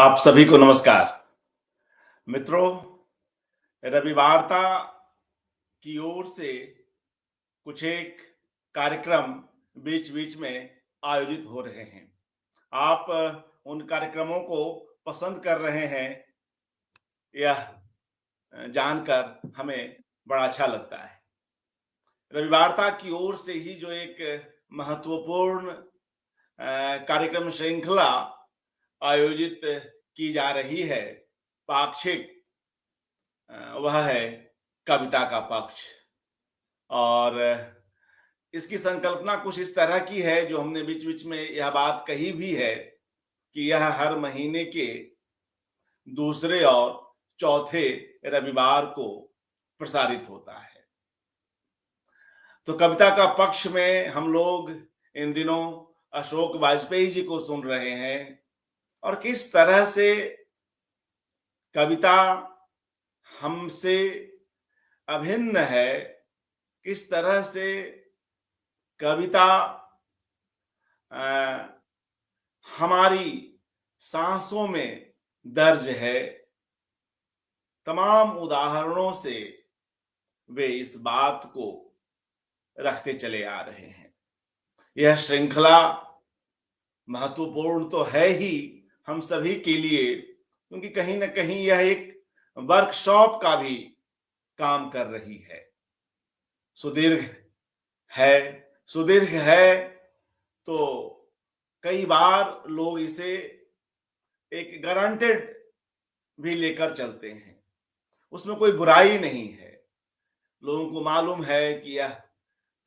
आप सभी को नमस्कार। मित्रों, रविवारता की ओर से कुछ एक कार्यक्रम बीच-बीच में आयोजित हो रहे हैं। आप उन कार्यक्रमों को पसंद कर रहे हैं, यह जानकर हमें बड़ा अच्छा लगता है। रविवारता की ओर से ही जो एक महत्वपूर्ण कार्यक्रम श्रृंखला आयोजित की जा रही है, पाक्षिक, वह है कविता का पक्ष। और इसकी संकल्पना कुछ इस तरह की है, जो हमने बीच-बीच में यह बात कही भी है कि यह हर महीने के दूसरे और चौथे रविवार को प्रसारित होता है। तो कविता का पक्ष में हम लोग इन दिनों अशोक वाजपेयी जी को सुन रहे हैं और किस तरह से कविता हमसे अभिन्न है, किस तरह से कविता हमारी सांसों में दर्ज है। तमाम उदाहरणों से वे इस बात को रखते चले आ रहे हैं। यह श्रृंखला महत्वपूर्ण तो है ही हम सभी के लिए, क्योंकि कहीं न कहीं यह एक वर्कशॉप का भी काम कर रही है। सुदीर्घ है, सुदीर्घ है, तो कई बार लोग इसे एक गारंटेड भी लेकर चलते हैं। उसमें कोई बुराई नहीं है। लोगों को मालूम है कि यह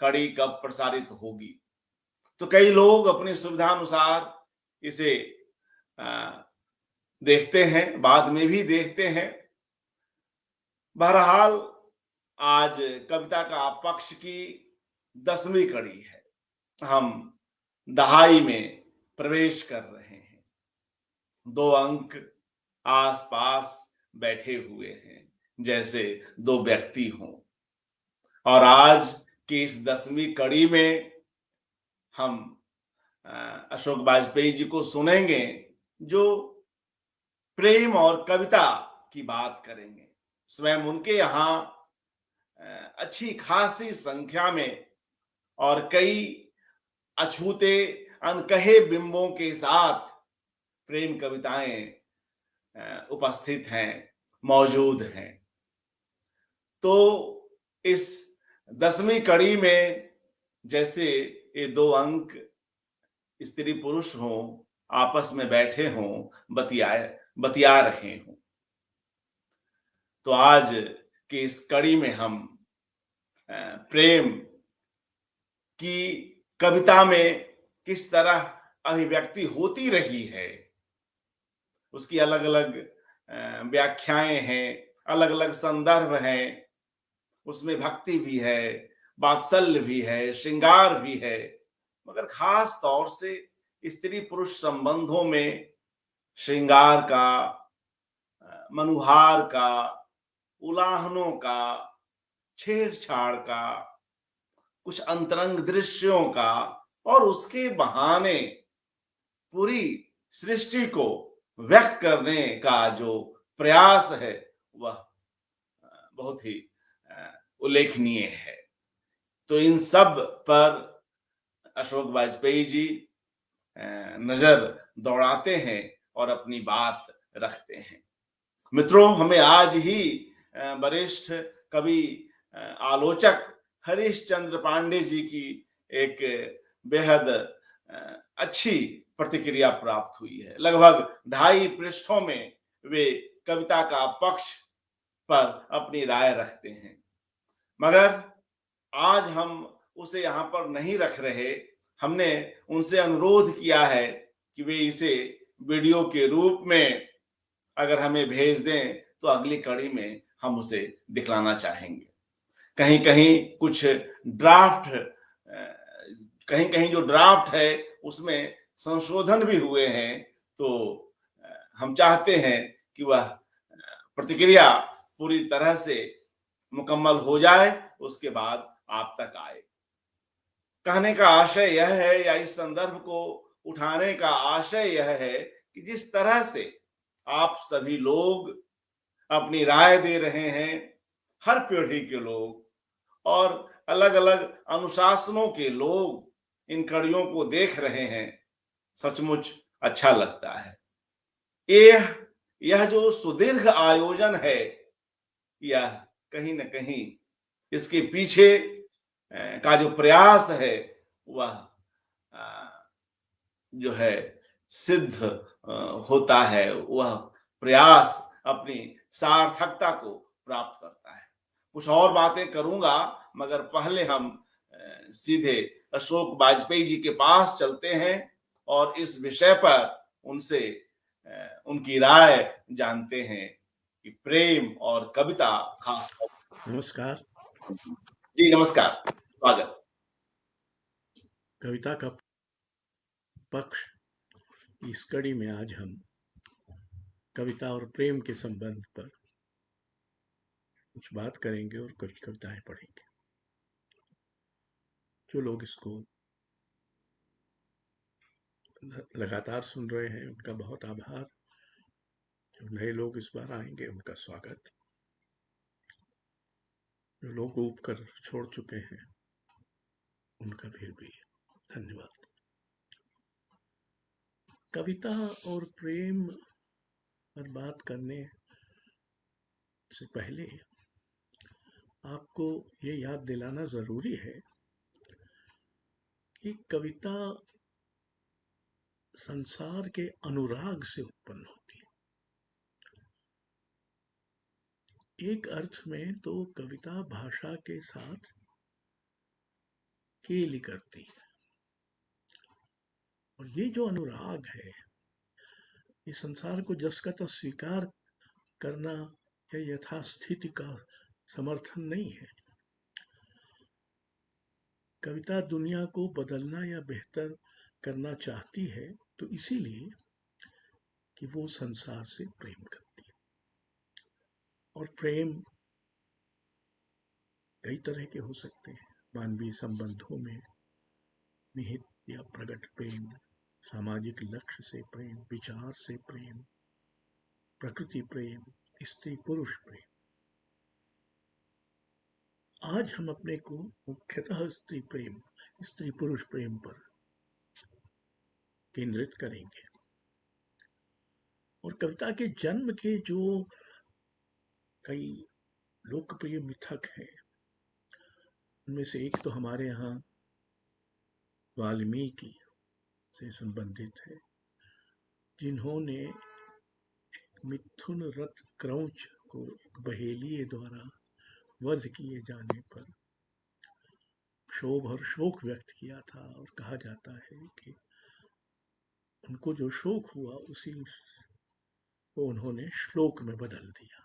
कड़ी कब प्रसारित होगी, तो कई लोग अपनी सुविधानुसार इसे देखते हैं, बाद में भी देखते हैं। बहरहाल आज कविता का पक्ष की 10वीं कड़ी है। हम दहाई में प्रवेश कर रहे हैं। 2 अंक आस-पास बैठे हुए हैं, जैसे 2 व्यक्ति हों। और आज की इस 10वीं कड़ी में हम अशोक वाजपेयी जी को सुनेंगे, जो प्रेम और कविता की बात करेंगे। स्वयं उनके यहाँ अच्छी खासी संख्या में और कई अछूते अनकहे बिंबों के साथ प्रेम कविताएं उपस्थित हैं, मौजूद हैं। तो इस 10वीं कड़ी में जैसे ये 2 अंक स्त्री पुरुष हों, आपस में बैठे हों, बतिया रहे हों। तो आज की इस कड़ी में हम प्रेम की कविता में किस तरह अभिव्यक्ति होती रही है, उसकी अलग-अलग व्याख्याएं हैं, अलग-अलग संदर्भ हैं। उसमें भक्ति भी है, वात्सल्य भी है, श्रृंगार भी है, मगर खास तौर से स्त्री पुरुष संबंधों में श्रृंगार का, मनुहार का, उलाहनों का, छेड़छाड़ का, कुछ अंतरंग दृश्यों का, और उसके बहाने पूरी सृष्टि को व्यक्त करने का जो प्रयास है, वह बहुत ही उल्लेखनीय है। तो इन सब पर अशोक वाजपेयी जी नजर दौड़ाते हैं और अपनी बात रखते हैं। मित्रों, हमें आज ही वरिष्ठ कवि, आलोचक हरीश चंद्र पांडे जी की एक बेहद अच्छी प्रतिक्रिया प्राप्त हुई है। लगभग 2.5 पृष्ठों में वे कविता का पक्ष पर अपनी राय रखते हैं, मगर आज हम उसे यहाँ पर नहीं रख रहे। हमने उनसे अनुरोध किया है कि वे इसे वीडियो के रूप में अगर हमें भेज दें, तो अगली कड़ी में हम उसे दिखलाना चाहेंगे। कहीं-कहीं कुछ ड्राफ्ट, कहीं-कहीं जो ड्राफ्ट है उसमें संशोधन भी हुए हैं, तो हम चाहते हैं कि वह प्रतिक्रिया पूरी तरह से मुकम्मल हो जाए, उसके बाद आप तक आए। कहने का आशय यह है, या इस संदर्भ को उठाने का आशय यह है कि जिस तरह से आप सभी लोग अपनी राय दे रहे हैं, हर पीढ़ी के लोग और अलग-अलग अनुशासनों के लोग इन कड़ियों को देख रहे हैं, सचमुच अच्छा लगता है। यह यह जो सुदीर्घ आयोजन है, यह कहीं न कहीं इसके पीछे का जो प्रयास है, वह अ, जो है सिद्ध होता है, वह प्रयास अपनी सार्थकता को प्राप्त करता है। कुछ और बातें करूँगा, मगर पहले हम सीधे अशोक वाजपेयी जी के पास चलते हैं और इस विषय पर उनसे उनकी राय जानते हैं कि प्रेम और कविता खास तौर। नमस्कार। जी, नमस्कार, स्वागत। कविता का पक्ष इस कड़ी में आज हम कविता और प्रेम के संबंध पर कुछ बात करेंगे और कुछ कविताएं पढ़ेंगे। जो लोग इसको लगातार सुन रहे हैं उनका बहुत आभार। जो नए लोग इस बार आएंगे उनका स्वागत। जो लोग ऊब कर छोड़ चुके हैं उनका फिर भी धन्यवाद। कविता और प्रेम पर बात करने से पहले आपको ये याद दिलाना जरूरी है कि कविता संसार के अनुराग से उत्पन्न होती है। एक अर्थ में तो कविता भाषा के साथ खेल करती है, और ये जो अनुराग है, ये संसार को जस का तस स्वीकार करना या यथास्थिति का समर्थन नहीं है। कविता दुनिया को बदलना या बेहतर करना चाहती है, तो इसीलिए कि वो संसार से प्रेम करती है। और प्रेम कई तरह के हो सकते हैं। मानवीय संबंधों में निहित या प्रकट प्रेम, सामाजिक लक्ष्य से प्रेम, विचार से प्रेम, प्रकृति प्रेम, स्त्री पुरुष प्रेम। आज हम अपने को मुख्यतः स्त्री पुरुष प्रेम पर केंद्रित करेंगे। और कविता के जन्म के जो कई लोकप्रिय मिथक हैं, उनमें से एक तो हमारे यहाँ वाल्मीकि से संबंधित है, जिन्होंने मिथुन रथ क्रौच को बहेलिये द्वारा वध किए जाने पर क्षोभ और शोक व्यक्त किया था। और कहा जाता है कि उनको जो शोक हुआ उसी को उन्होंने श्लोक में बदल दिया।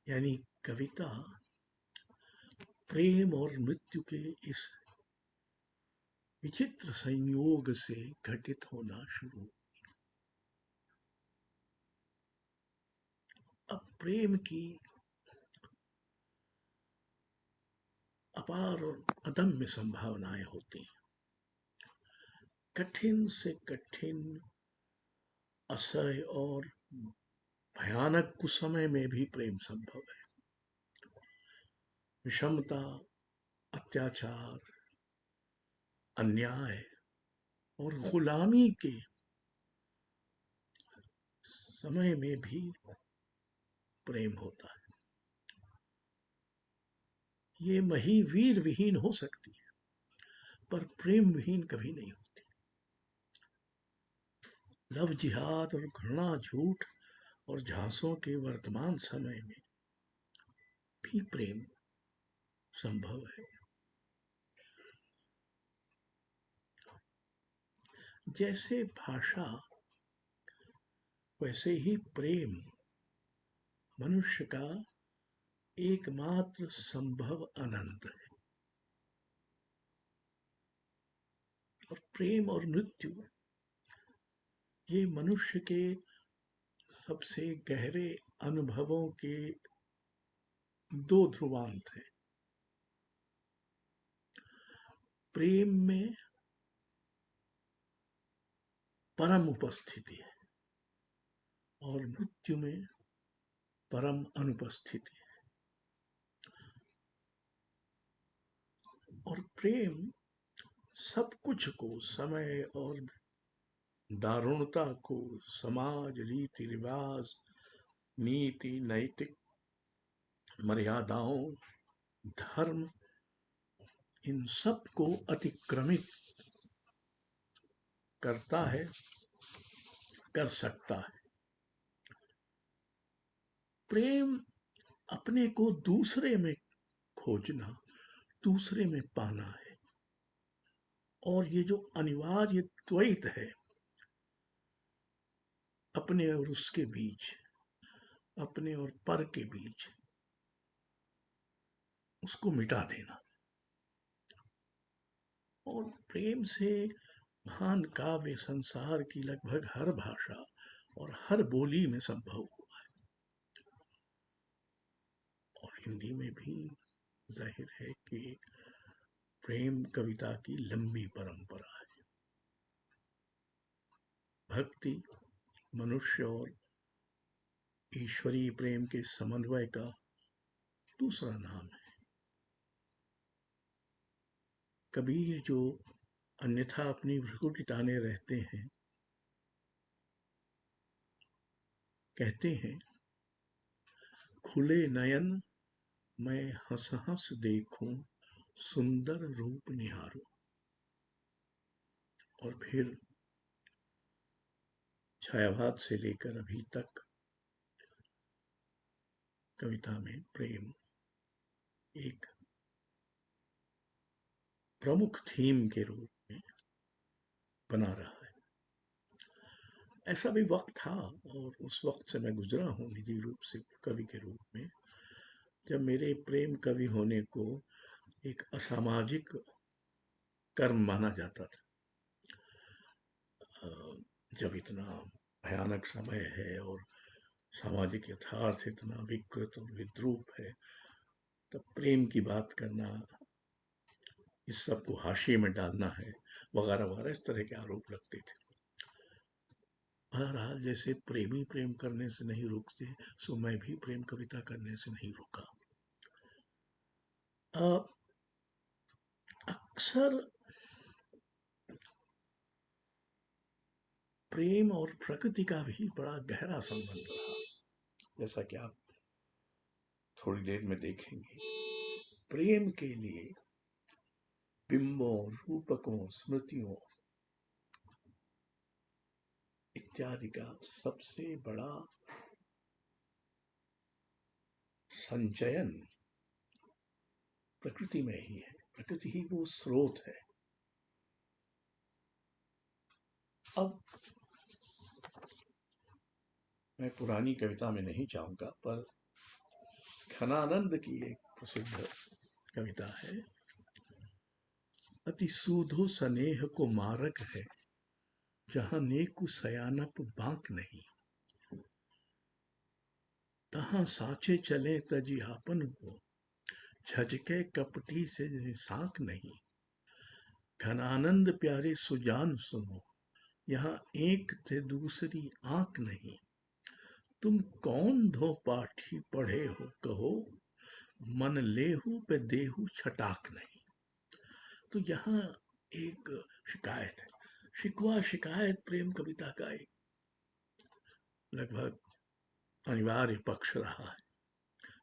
यानी कविता प्रेम और मृत्यु के इस विचित्र संयोग से घटित होना शुरू हुई। अब प्रेम की अपार और अदम्य संभावनाएं होती हैं। कठिन से कठिन, असह्य और भयानक कुसमय में भी प्रेम संभव है। विषमता, अत्याचार, अन्याय और गुलामी के समय में भी प्रेम होता है। ये मही वीर विहीन हो सकती है, पर प्रेम विहीन कभी नहीं होती। लव जिहाद और घृणा, झूठ और झांसों के वर्तमान समय में भी प्रेम संभव है। जैसे भाषा, वैसे ही प्रेम मनुष्य का एकमात्र संभव अनंत है। और प्रेम और मृत्यु ये मनुष्य के सबसे गहरे अनुभवों के दो ध्रुवांत हैं। प्रेम में परम उपस्थिति है, और मृत्यु में परम अनुपस्थिति। और प्रेम सब कुछ को, समय और दारुणता को, समाज, रीति रिवाज, नीति, नैतिक मर्यादाओं, धर्म, इन सब को अतिक्रमित करता है, कर सकता है। प्रेम अपने को दूसरे में खोजना, दूसरे में पाना है। और ये जो अनिवार्य द्वैत है अपने और उसके बीच, अपने और पर के बीच, उसको मिटा देना। और प्रेम से महान काव्य संसार की लगभग हर भाषा और हर बोली में संभव हुआ है, और हिंदी में भी जाहिर है कि प्रेम कविता की लंबी परंपरा है। भक्ति मनुष्य और ईश्वरीय प्रेम के समन्वय का दूसरा नाम है। कबीर जो अन्यथा अपनी भ्रुकुटी ताने रहते हैं, कहते हैं, खुले नयन मैं हंस हंस देखूं, सुंदर रूप निहारूं। और फिर छायावाद से लेकर अभी तक कविता में प्रेम एक प्रमुख थीम के रूप में बना रहा है। ऐसा भी वक्त था, और उस वक्त से मैं गुजरा हूँ निजी रूप से कवि के रूप में, जब मेरे प्रेम कवि होने को एक असामाजिक कर्म माना जाता था। जब इतना भयानक समय है और सामाजिक यथार्थ इतना विकृत और विद्रूप है, तब प्रेम की बात करना, इस सब को हाशिए में डालना है, वगैरह वगैरह, इस तरह के आरोप लगते थे। बहरहाल, जैसे प्रेमी प्रेम करने से नहीं रुकते, सो मैं भी प्रेम कविता करने से नहीं रुका। अक्सर प्रेम और प्रकृति का भी बड़ा गहरा संबंध रहा, जैसा कि आप थोड़ी देर में देखेंगे। प्रेम के लिए बिंबों, रूपकों, स्मृतियों इत्यादि का सबसे बड़ा संचयन प्रकृति में ही है। प्रकृति ही वो स्रोत है। अब मैं पुरानी कविता में नहीं जाऊंगा, पर घनानंद की एक प्रसिद्ध कविता है, अति सूधो स्नेह को मारक है, जहां नेकु सयानप बांक नहीं, तहां साचे चले तजी आपन को, झजके कपटी से साक नहीं। घनानंद प्यारे सुजान सुनो, यहाँ एक थे दूसरी आंख नहीं। तुम कौन धो पाठी पढ़े हो कहो, मन लेहू पे देहू छटाक नहीं। तो यहाँ एक शिकायत है, शिकवा शिकायत प्रेम कविता का एक लगभग अनिवार्य पक्ष रहा है।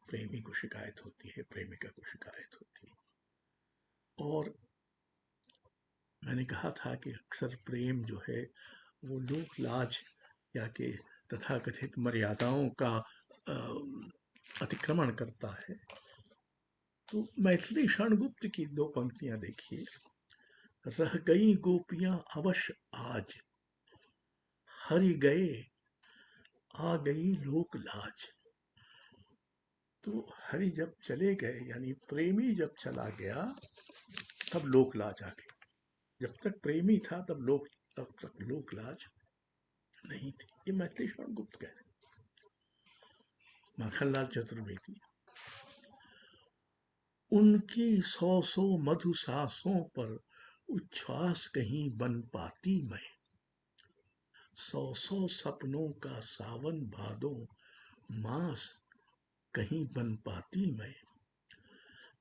प्रेमी को शिकायत होती है, प्रेमिका को शिकायत होती है। और मैंने कहा था कि अक्सर प्रेम जो है वो लोक लाज या के तथाकथित मर्यादाओं का अतिक्रमण करता है। तो मैथिली क्षणगुप्त की दो पंक्तियां देखिए, रह गई गोपियां अवश्य आज, हरि गए आ गई लोक लाज। तो हरि जब चले गए, यानी प्रेमी जब चला गया, तब लोक लाज आ गई। जब तक प्रेमी था तब तक लोक लाज नहीं थी। ये मैथिली क्षणगुप्त कह रहे, माखनलाल चतुर्वेदी। उनकी सौ सौ मधु सांसों पर उच्छ्वास कहीं बन पाती मैं, 100 सपनों का सावन भादो मास कहीं बन पाती मैं।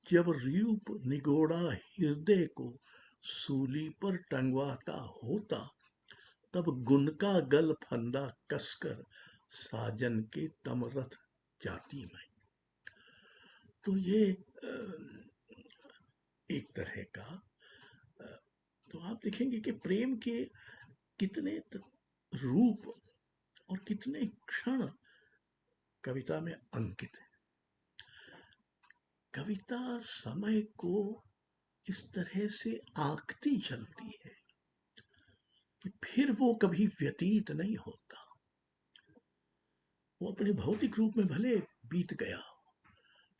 जब रूप निगोड़ा हृदय को सूली पर टंगवाता होता, तब गुण का गल फंदा कसकर साजन के तमरथ जाती मैं। तो ये एक तरह का तो आप देखेंगे कि प्रेम के कितने रूप और कितने क्षण कविता में अंकित है। कविता समय को इस तरह से आंकती चलती है कि फिर वो कभी व्यतीत नहीं होता। वो अपने भौतिक रूप में भले बीत गया,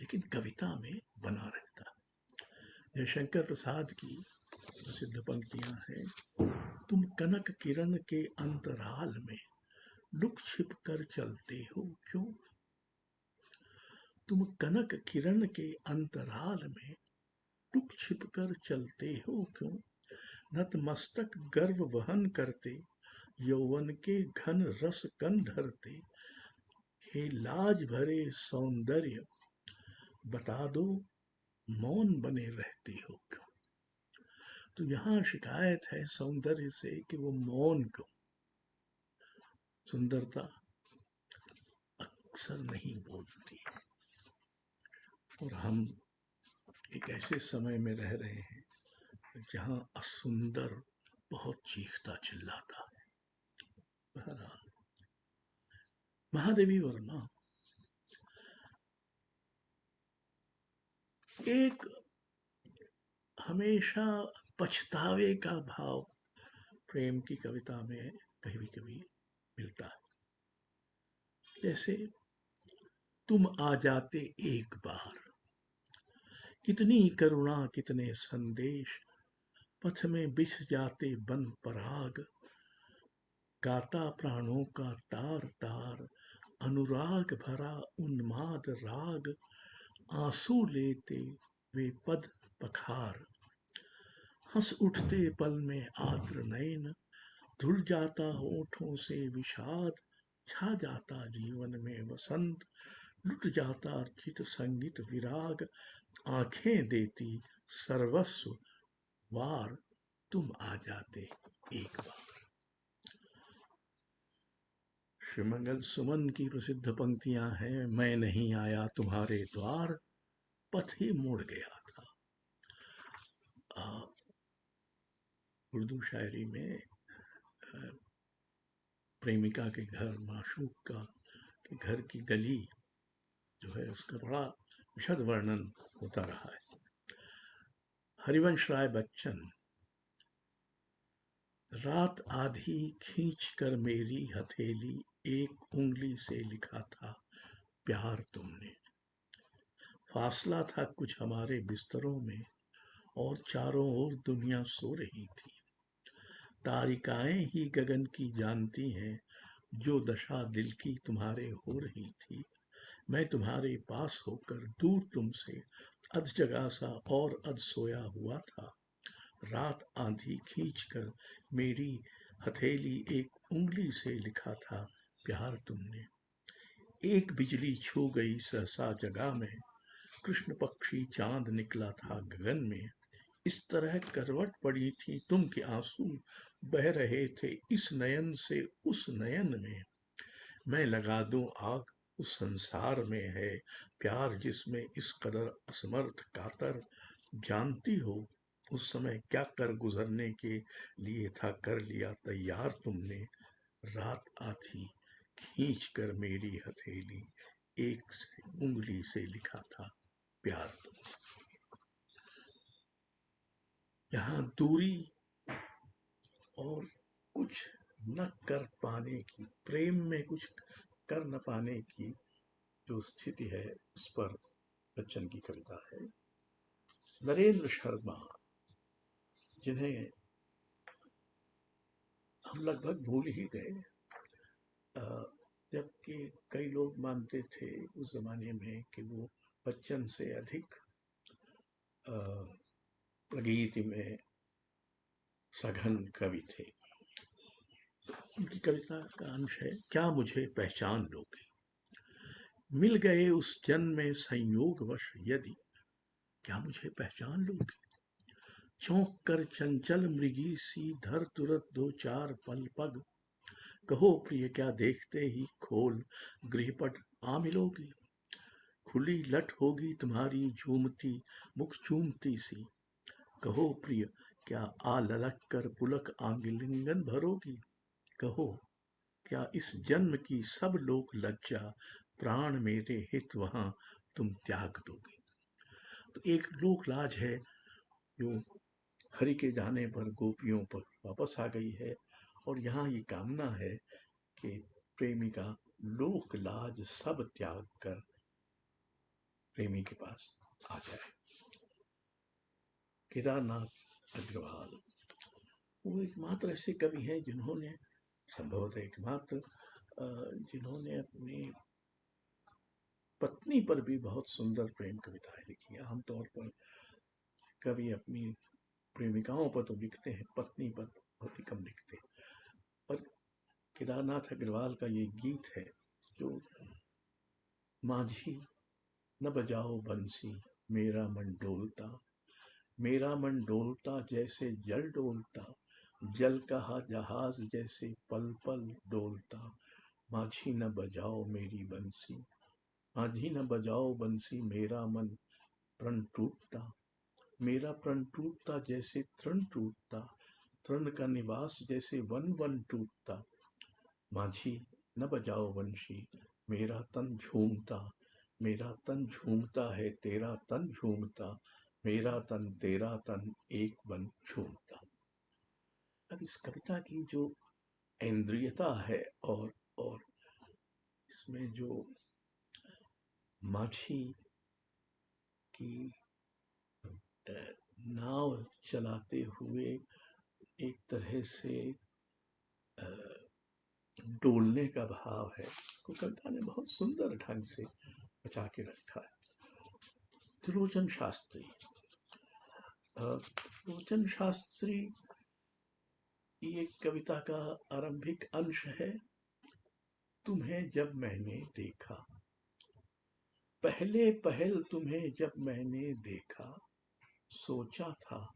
लेकिन कविता में बना रहता है। जयशंकर प्रसाद की प्रसिद्ध पंक्तियां हैं, तुम कनक किरण के अंतराल में लुक छिप कर चलते हो क्यों? तुम कनक किरण के अंतराल में लुक छिप कर चलते हो क्यों? नतमस्तक गर्व वहन करते, यौवन के घन रस कन ढरते, हे लाज भरे सौंदर्य बता दो, मौन बने रहते हो क्यों? तो यहाँ शिकायत है सौंदर्य से कि वो मौन क्यों? सुंदरता अक्सर नहीं बोलती है। और हम एक ऐसे समय में रह रहे हैं जहाँ असुंदर बहुत चीखता चिल्लाता है। बहरहाल, महादेवी वर्मा एक हमेशा पछतावे का भाव प्रेम की कविता में कभी कभी मिलता है। जैसे तुम आ जाते एक बार, कितनी करुणा कितने संदेश, पथ में बिछ जाते बन पराग, गाता प्राणों का तार तार, अनुराग भरा उन्माद राग, आंसू लेते वे पद पखार, हंस उठते पल में आर्द्र नयन, धुल जाता होठों से विषाद, छा जाता जीवन में वसंत, लुट जाता अर्चित संगीत विराग, आंखें देती सर्वस्व वार, तुम आ जाते एक बार। श्रीमंगल सुमन की प्रसिद्ध पंक्तियां हैं, मैं नहीं आया तुम्हारे द्वार, पथ ही मुड़ गया था। उर्दू शायरी में प्रेमिका के घर, माशूक का के घर की गली जो है उसका बड़ा विशद वर्णन होता रहा है। हरिवंश राय बच्चन, रात आधी खींच कर मेरी हथेली, एक उंगली से लिखा था प्यार तुमने, फासला था कुछ हमारे बिस्तरों में, और चारों ओर दुनिया सो रही थी, तारिकाएं ही गगन की जानती हैं, जो दशा दिल की तुम्हारे हो रही थी, मैं तुम्हारे पास होकर दूर तुमसे अध जगा सा और अध सोया हुआ था, रात आंधी खींच कर मेरी हथेली, एक उंगली से लिखा था प्यार तुमने, एक बिजली छू गई सहसा जगह में, कृष्ण पक्षी चांद निकला था गगन में, इस तरह करवट पड़ी थी तुम के आंसू बह रहे थे इस नयन से उस नयन में, मैं लगा दूं आग उस संसार में है प्यार जिसमें इस कदर असमर्थ कातर, जानती हो उस समय क्या कर गुजरने के लिए था कर लिया तैयार तुमने, रात आधी खींच कर मेरी हथेली, एक उंगली से लिखा था प्यार तुमने। यहाँ दूरी और कुछ न कर पाने की, प्रेम में कुछ कर न पाने की जो स्थिति है उस पर बच्चन की कविता है। नरेंद्र शर्मा, जिन्हें हम लगभग भूल ही गए, जबकि कई लोग मानते थे उस जमाने में कि वो बच्चन से अधिक प्रगति में सघन कवि थे। उनकी कविता का अंश है, क्या मुझे पहचान लोगे, मिल गए उस जन्म में संयोगवश यदि, क्या मुझे पहचान लोगे, चौंक कर चंचल मृगी सी धर तुरत दो चार पल पग, कहो प्रिय क्या देखते ही खोल गृहपट आ मिलोगी, खुली लट होगी तुम्हारी झूमती मुख चूमती सी, कहो प्रिय क्या आ ललक कर पुलक आंगलिंगन भरोगी, कहो क्या इस जन्म की सब लोक लज्जा प्राण मेरे हित वहां तुम त्याग दोगी। तो एक लोक लाज है जो हरि के जाने पर गोपियों पर वापस आ गई है, और यहाँ ये कामना है कि प्रेमिका लोक लाज सब त्याग कर प्रेमी के पास आ जाए। केदारनाथ अग्रवाल वो एकमात्र ऐसे कवि हैं जिन्होंने, संभवतः एकमात्र, जिन्होंने अपनी पत्नी पर भी बहुत सुंदर प्रेम कविताएं लिखी हैं। आमतौर पर कवि अपनी प्रेमिकाओं पर तो लिखते हैं, पत्नी पर बहुत ही कम लिखते हैं। पर केदारनाथ अग्रवाल का ये गीत है जो, माझी न बजाओ बंसी मेरा मन डोलता जैसे जल डोलता, जल का जहाज जैसे पल पल डोलता, माझी न बजाओ मेरी बंसी, माझी न बजाओ बंसी मेरा मन प्रण टूटता, मेरा प्रण टूटता जैसे तृण टूटता, तृण का निवास जैसे वन वन टूटता, माझी न बजाओ बंशी मेरा तन झूमता, मेरा तन झूमता है तेरा तन झूमता, मेरा तन तेरा तन एक बन झूमता। अब इस कविता की जो इंद्रियता है, और इसमें जो माझी की नाव चलाते हुए एक तरह से डोलने का भाव है, उसको कविता ने बहुत सुंदर ढंग से बचा के रखा है। त्रिलोचन शास्त्री, त्रिलोचन शास्त्री की एक कविता का आरंभिक अंश है, तुम्हें जब मैंने देखा, पहले पहल तुम्हें जब मैंने देखा, सोचा था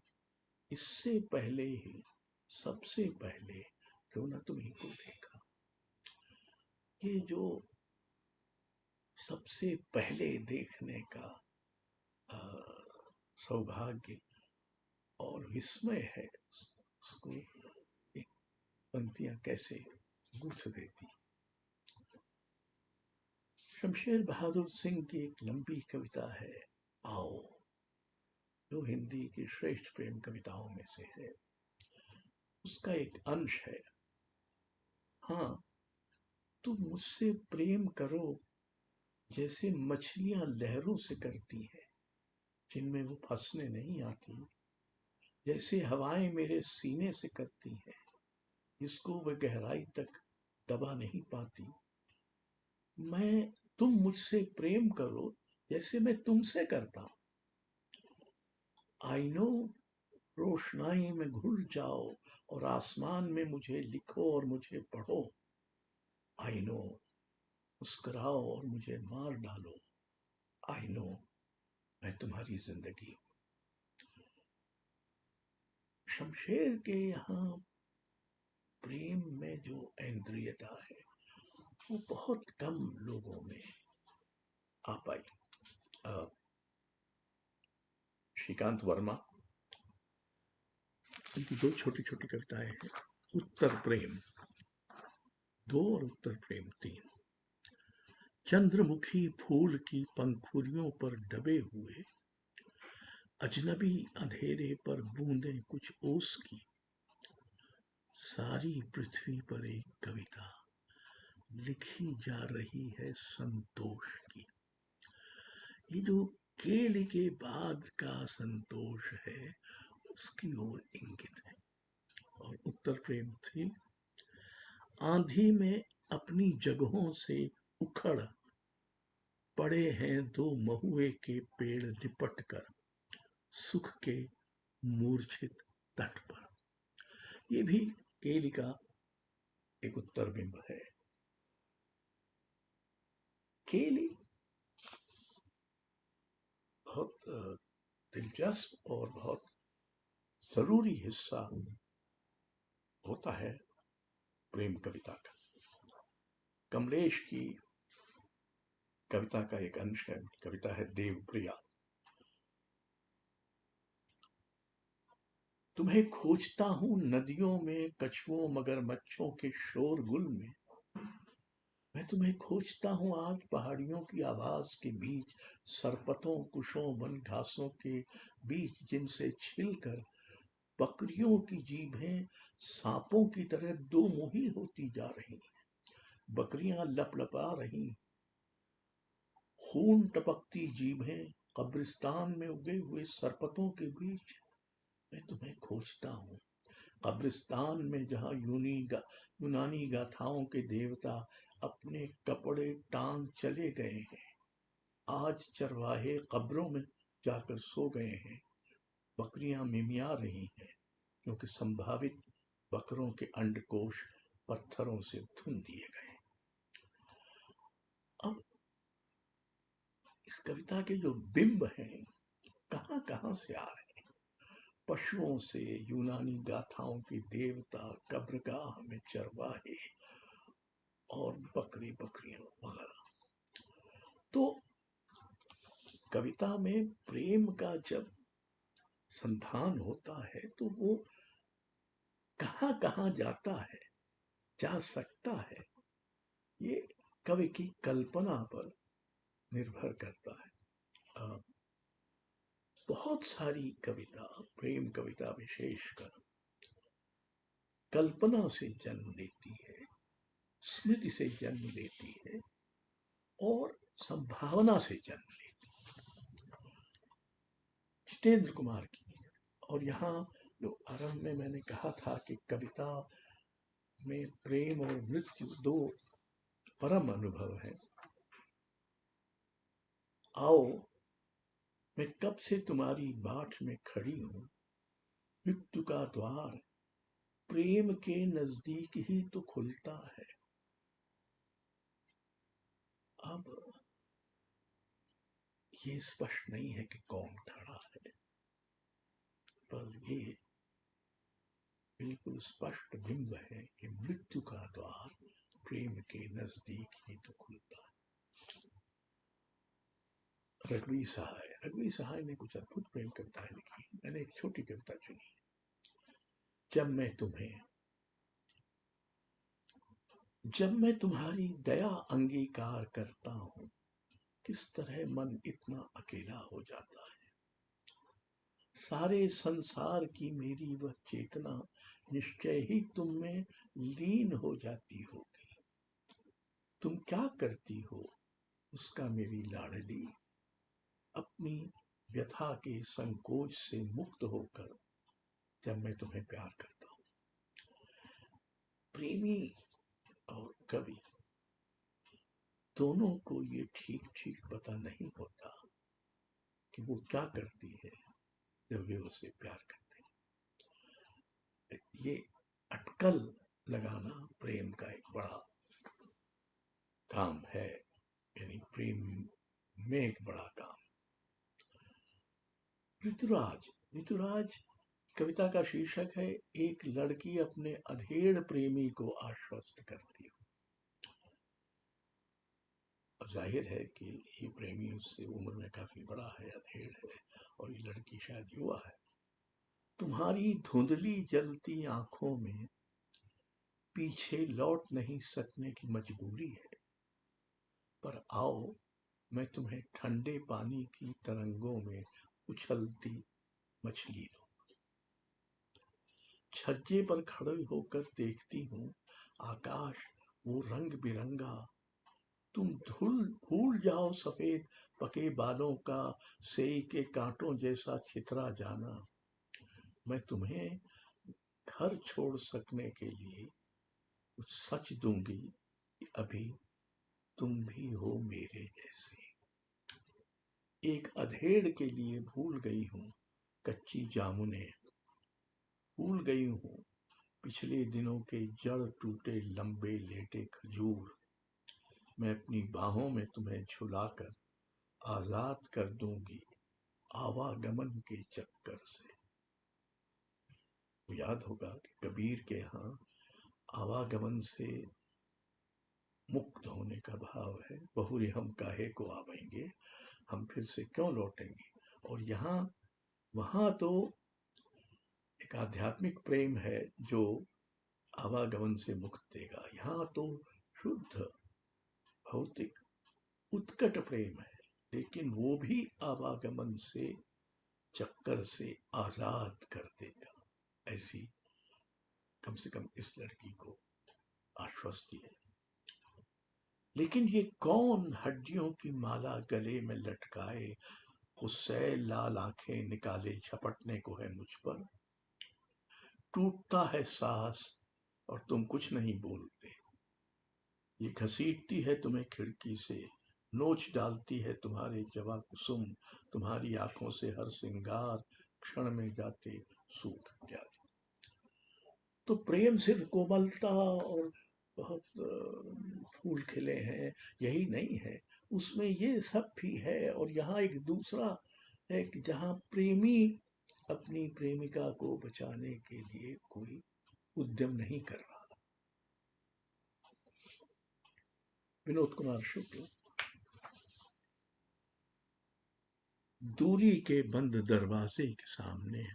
इससे पहले ही सबसे पहले क्यों न तुम्हीं को देखा। ये जो सबसे पहले देखने का सौभाग्य और विस्मय है, उसको एक पंक्तियां कैसे गुथ देती। शमशेर बहादुर सिंह की एक लंबी कविता है आओ, जो हिंदी की श्रेष्ठ प्रेम कविताओं में से है। उसका एक अंश है, हाँ तुम मुझसे प्रेम करो जैसे मछलियां लहरों से करती हैं, जिनमें वो फंसने नहीं आती, जैसे हवाएं मेरे सीने से करती हैं, जिसको वह गहराई तक दबा नहीं पाती। तुम मुझसे प्रेम करो जैसे मैं तुमसे करता हूं। आई नो, रोशनाई में घुल जाओ और आसमान में मुझे लिखो और मुझे पढ़ो। आई नो, मुस्कुराओ और मुझे मार डालो। आई नो, मैं तुम्हारी जिंदगी। शमशेर के यहाँ प्रेम में जो इंद्रियता है वो बहुत कम लोगों में आ पाई। श्रीकांत वर्मा, उनकी दो छोटी छोटी कविताएं हैं, उत्तर प्रेम 2 और उत्तर प्रेम 3। चंद्रमुखी फूल की पंखुड़ियों पर दबे हुए अजनबी अंधेरे पर बूंदें कुछ ओस की, सारी पृथ्वी पर एक कविता लिखी जा रही है संतोष की। ये जो केली के बाद का संतोष है उसकी ओर इंगित है। और उत्तर प्रेम 3, आंधी में अपनी जगहों से उखड़ पड़े हैं 2 महुए के पेड़ लिपट कर सुख के मूर्छित तट पर। ये भी केली का एक उत्तर बिंब है। केली बहुत दिलचस्प और बहुत जरूरी हिस्सा होता है प्रेम कविता का। कमलेश की कविता का एक अंश है, कविता है देवप्रिया। तुम्हें खोजता हूं नदियों में, कछुओं मगरमच्छों के शोरगुल में। मैं तुम्हें खोजता हूं आज पहाड़ियों की आवाज के बीच, सरपतों कुशों वन घासों के बीच, जिनसे छिलकर बकरियों की जीभें सांपों की तरह दो मुही होती जा रही। बकरियां लपलपा रही, खून टपकती जीभें कब्रिस्तान में उगे हुए सरपतों के बीच। मैं तुम्हें खोजता हूँ कब्रिस्तान में, जहाँ यूनानी गाथाओं के देवता अपने कपड़े टांग चले गए हैं। आज चरवाहे कब्रों में जाकर सो गए हैं। बकरियां मिमिया रही हैं, क्योंकि संभावित बकरों के अंडकोश पत्थरों से धुन दिए गए। अब इस कविता के जो बिंब हैं कहां कहां से आ रहे हैं? पशुओं से, यूनानी गाथाओं के देवता, कब्रगाह में चरवाहे और बकरी बकरियां वगैरह। तो कविता में प्रेम का जब संधान होता है तो वो कहां कहां जाता है, जा सकता है, ये कवि की कल्पना पर निर्भर करता है। बहुत सारी कविता, प्रेम कविता विशेषकर, कल्पना से जन्म लेती है, स्मृति से जन्म लेती है और संभावना से जन्म लेती है। जितेंद्र कुमार की, और यहाँ जो आरंभ में मैंने कहा था कि कविता में प्रेम और मृत्यु दो परम अनुभव है। आओ, मैं कब से तुम्हारी बाट में खड़ी हूं, मृत्यु का द्वार प्रेम के नजदीक ही तो खुलता है। अब ये स्पष्ट नहीं है कि कौन खड़ा है, पर ये बिल्कुल स्पष्ट बिंब है कि मृत्यु का द्वार प्रेम के नजदीक ही तो खुलता है। रघुवीर सहाय ने कुछ अद्भुत प्रेम कविताएं लिखी। मैंने एक छोटी कविता चुनी, जब मैं तुम्हारी दया अंगीकार करता हूं, किस तरह मन इतना अकेला हो जाता है। सारे संसार की मेरी वह चेतना निश्चय ही तुम में लीन हो जाती होगी। तुम क्या करती हो उसका मेरी लाडली, अपनी व्यथा के संकोच से मुक्त होकर जब मैं तुम्हें प्यार करता हूं। प्रेमी और कवि दोनों को ये ठीक ठीक पता नहीं होता कि वो क्या करती है जब वे उसे प्यार करते हैं। ये अटकल लगाना प्रेम का एक बड़ा काम है, यानी प्रेम में एक बड़ा काम। ऋतुराज कविता का शीर्षक है, एक लड़की अपने अधेड़ प्रेमी को आश्वस्त करती है। अब जाहिर है कि ये प्रेमी उससे उम्र में काफी बड़ा है, अधेड़ है, और ये लड़की शायद युवा है। तुम्हारी धुंधली जलती आंखों में पीछे लौट नहीं सकने की मजबूरी है, पर आओ मैं तुम्हें ठंडे पानी की तरंगों में उछलती मछली दूं। छज्जे पर खड़े होकर देखती हूँ आकाश वो रंग बिरंगा, तुम भूल जाओ सफेद पके बालों का सेई के कांटों जैसा छितरा जाना। मैं तुम्हें घर छोड़ सकने के लिए कुछ सच दूंगी कि अभी तुम भी हो मेरे जैसे। एक अधेड़ के लिए भूल गई हूँ कच्ची जामुने, भूल गई हूँ पिछले दिनों के जड़ टूटे लंबे लेटे खजूर, मैं अपनी बाहों में तुम्हें झुलाकर आजाद कर दूंगी आवागमन के चक्कर से। तो याद होगा कि कबीर के यहाँ आवागमन से मुक्त होने का भाव है। बहुरे हम काहे को आवेंगे, हम फिर से क्यों लौटेंगे। और यहाँ वहाँ तो एक आध्यात्मिक प्रेम है जो आवागमन से मुक्त देगा। यहाँ तो शुद्ध भौतिक उत्कट प्रेम है, लेकिन वो भी आवागमन से चक्कर से आजाद कर देगा। ऐसी कम से कम इस लड़की को आश्वस्ति है। लेकिन ये कौन हड्डियों की माला गले में लटकाए, गुस्से लाल आंखें निकाले झपटने को है मुझ पर। टूटता है सांस और तुम कुछ नहीं बोलते। ये घसीटती है तुम्हें खिड़की से, नोच डालती है तुम्हारे जवा कुसुम, तुम्हारी आंखों से हर सिंगार क्षण में जाते सूख जाते। तो प्रेम सिर्फ कोमलता और बहुत फूल खिले हैं यही नहीं है, उसमें ये सब भी है। और यहाँ एक दूसरा है कि जहाँ प्रेमी अपनी प्रेमिका को बचाने के लिए कोई उद्यम नहीं कर रहा। विनोद कुमार शुक्ल। दूरी के बंद दरवाजे के सामने,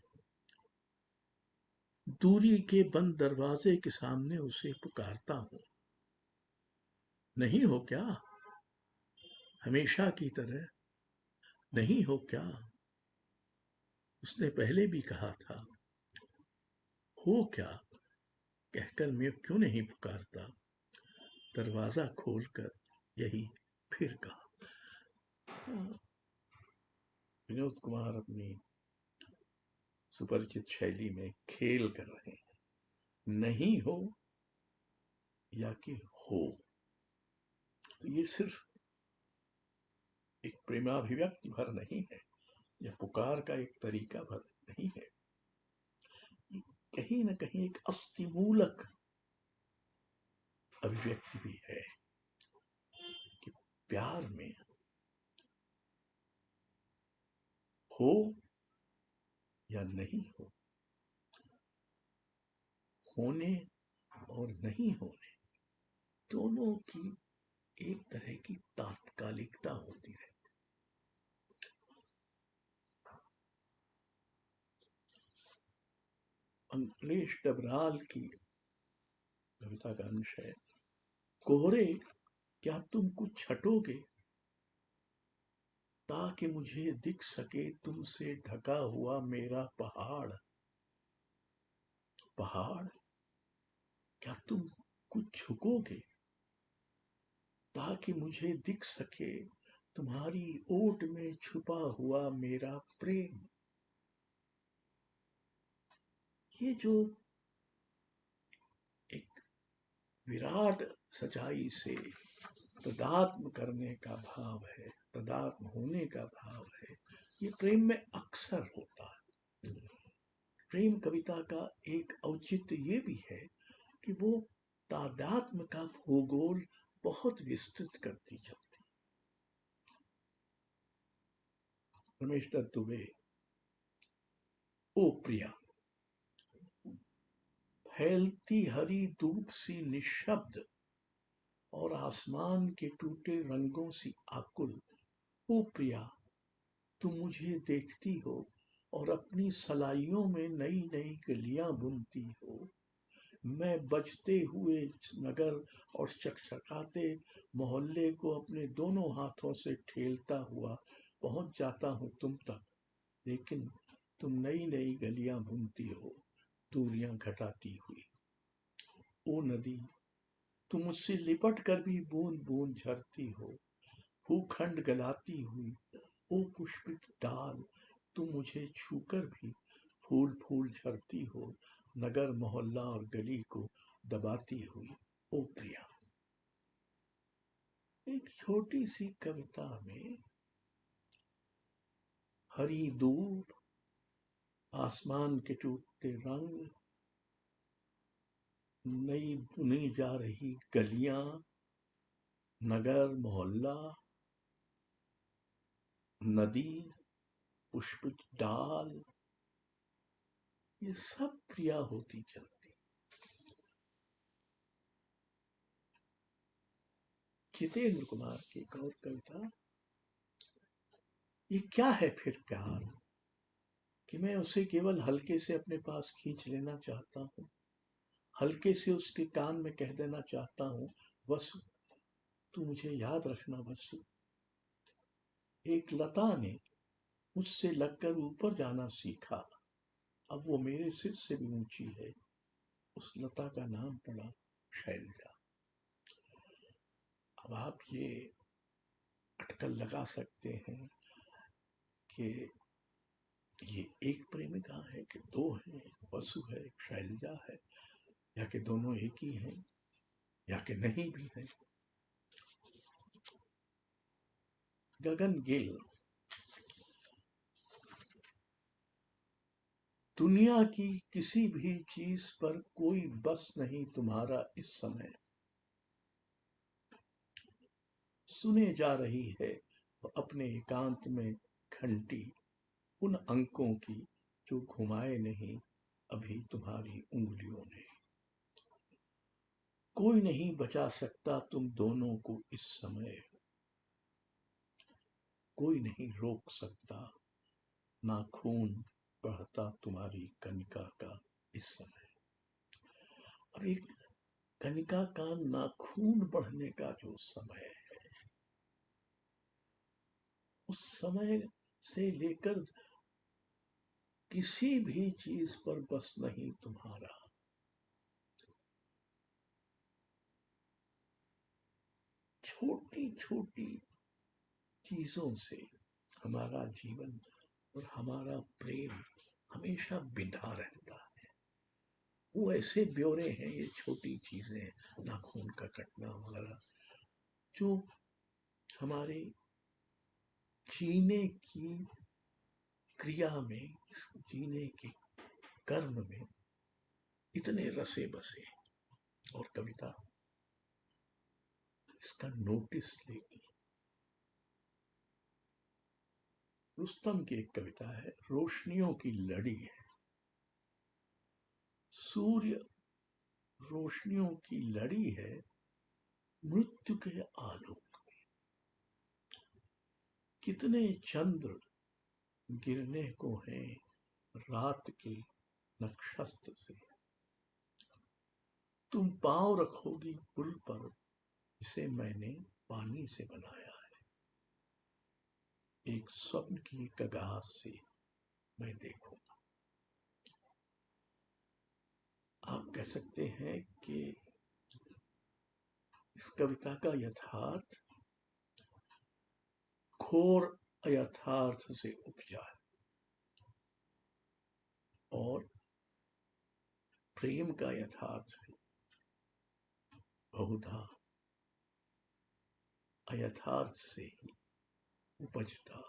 दूरी के बंद दरवाजे के सामने उसे पुकारता हूं, नहीं हो क्या हमेशा की तरह, नहीं हो क्या। उसने पहले भी कहा था, हो क्या कहकर मैं क्यों नहीं पुकारता। दरवाजा खोलकर यही फिर कहा। विनोद कुमार अपनी सुपरिचित शैली में खेल कर रहे हैं, नहीं हो या कि हो। तो ये सिर्फ एक प्रेमाभिव्यक्ति भर नहीं है, यह पुकार का एक तरीका भर नहीं है, कहीं ना कहीं एक अस्थिमूलक अभिव्यक्ति भी है कि प्यार में हो या नहीं हो, होने और नहीं होने दोनों की एक तरह की तात्कालिकता होती है। अंकलेश डबराल की कविता का अंश है, कोहरे क्या तुम कुछ छटोगे ताकि मुझे दिख सके तुमसे ढका हुआ मेरा पहाड़। पहाड़ क्या तुम कुछ झुकोगे ताकि मुझे दिख सके तुम्हारी ओट में छुपा हुआ मेरा प्रेम। ये जो एक विराट सच्चाई से तदात्म करने का भाव है, तदात्म होने का भाव है, ये प्रेम में अक्सर होता है। प्रेम कविता का एक औचित्य ये भी है कि वो तादात्म का भूगोल बहुत विस्तृत करती चलती। रमेश दत्त दुबे। ओ प्रिया, फैलती हरी धूप सी निशब्द और आसमान के टूटे रंगों सी आकुल। ओ प्रिया, तुम मुझे देखती हो और अपनी सलाइयों में नई नई गलियां बुनती हो। मैं बजते हुए नगर और चकचकाते मोहल्ले को अपने दोनों हाथों से ठेलता हुआ पहुंच जाता हूं तुम तक, लेकिन तुम नई नई गलियां बुनती हो, दूरियां घटाती हुई। ओ नदी, तुम मुझसे लिपट कर भी बूंद बूंद झरती हो, भूखंड गलाती हुई। ओ पुष्पित डाल, तुम मुझे छूकर भी फूल फूल झरती हो, नगर मोहल्ला और गली को दबाती हुई। ओ प्रिया। एक छोटी सी कविता में हरी धूप, आसमान के टूटते रंग, नई बुनी जा रही गलियां, नगर मोहल्ला, नदी, पुष्पित डाल, ये सब क्रिया होती चलती। जितेंद्र कुमार की एक और कविता, ये क्या है फिर प्यार, कि मैं उसे केवल हल्के से अपने पास खींच लेना चाहता हूँ, हल्के से उसके कान में कह देना चाहता हूँ, वसु तू मुझे याद रखना वसु। एक लता ने मुझसे लगकर ऊपर जाना सीखा, अब वो मेरे सिर से भी ऊंची है, उस लता का नाम पड़ा शैलजा। अब आप ये अटकल लगा सकते हैं कि ये एक प्रेमिका है कि दो हैं, वसु है, शैलजा है, या कि दोनों एक ही हैं, या कि नहीं भी हैं। गगन गिल, दुनिया की किसी भी चीज पर कोई बस नहीं तुम्हारा इस समय, सुने जा रही है अपने एकांत में घंटी उन अंकों की जो घुमाए नहीं अभी तुम्हारी उंगलियों ने। कोई नहीं बचा सकता तुम दोनों को इस समय, कोई नहीं रोक सकता ना खून बहता तुम्हारी कनिका का इस समय। और एक कनिका का नाखून बढ़ने का जो समय है, उस समय से लेकर किसी भी चीज पर बस नहीं तुम्हारा। छोटी छोटी चीजों से हमारा जीवन और हमारा प्रेम हमेशा बिंधा रहता है। वो ऐसे ब्यौरे हैं, ये छोटी चीजें, नाखून का कटना वगैरह, जो हमारे जीने की क्रिया में, जीने के कर्म में इतने रसे बसे। और कविता इसका नोटिस लेगी। रुस्तम की एक कविता है, रोशनियों की लड़ी है, सूर्य रोशनियों की लड़ी है मृत्यु के आलोक में, कितने चंद्र गिरने को हैं रात के नक्षत्र से, तुम पांव रखोगी पुल पर जिसे मैंने पानी से बनाया है, एक स्वप्न की कगार से मैं देखूंगा। आप कह सकते हैं कि इस कविता का यथार्थ घोर अयथार्थ से उपजा है, और प्रेम का यथार्थ बहुधा अयथार्थ से ही उपजता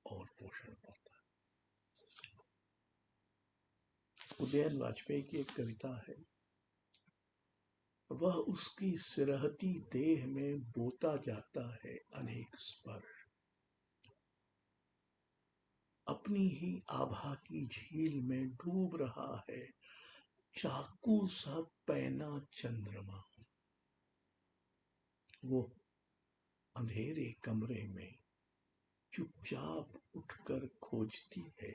और पोषण पाता। उदयन वाजपेयी की एक कविता है, वह उसकी सिरहती देह में बोता जाता है अनेक स्पर्श, अपनी ही आभा की झील में डूब रहा है चाकू सा पैना चंद्रमा। वो अंधेरे कमरे में चुपचाप उठकर खोजती है,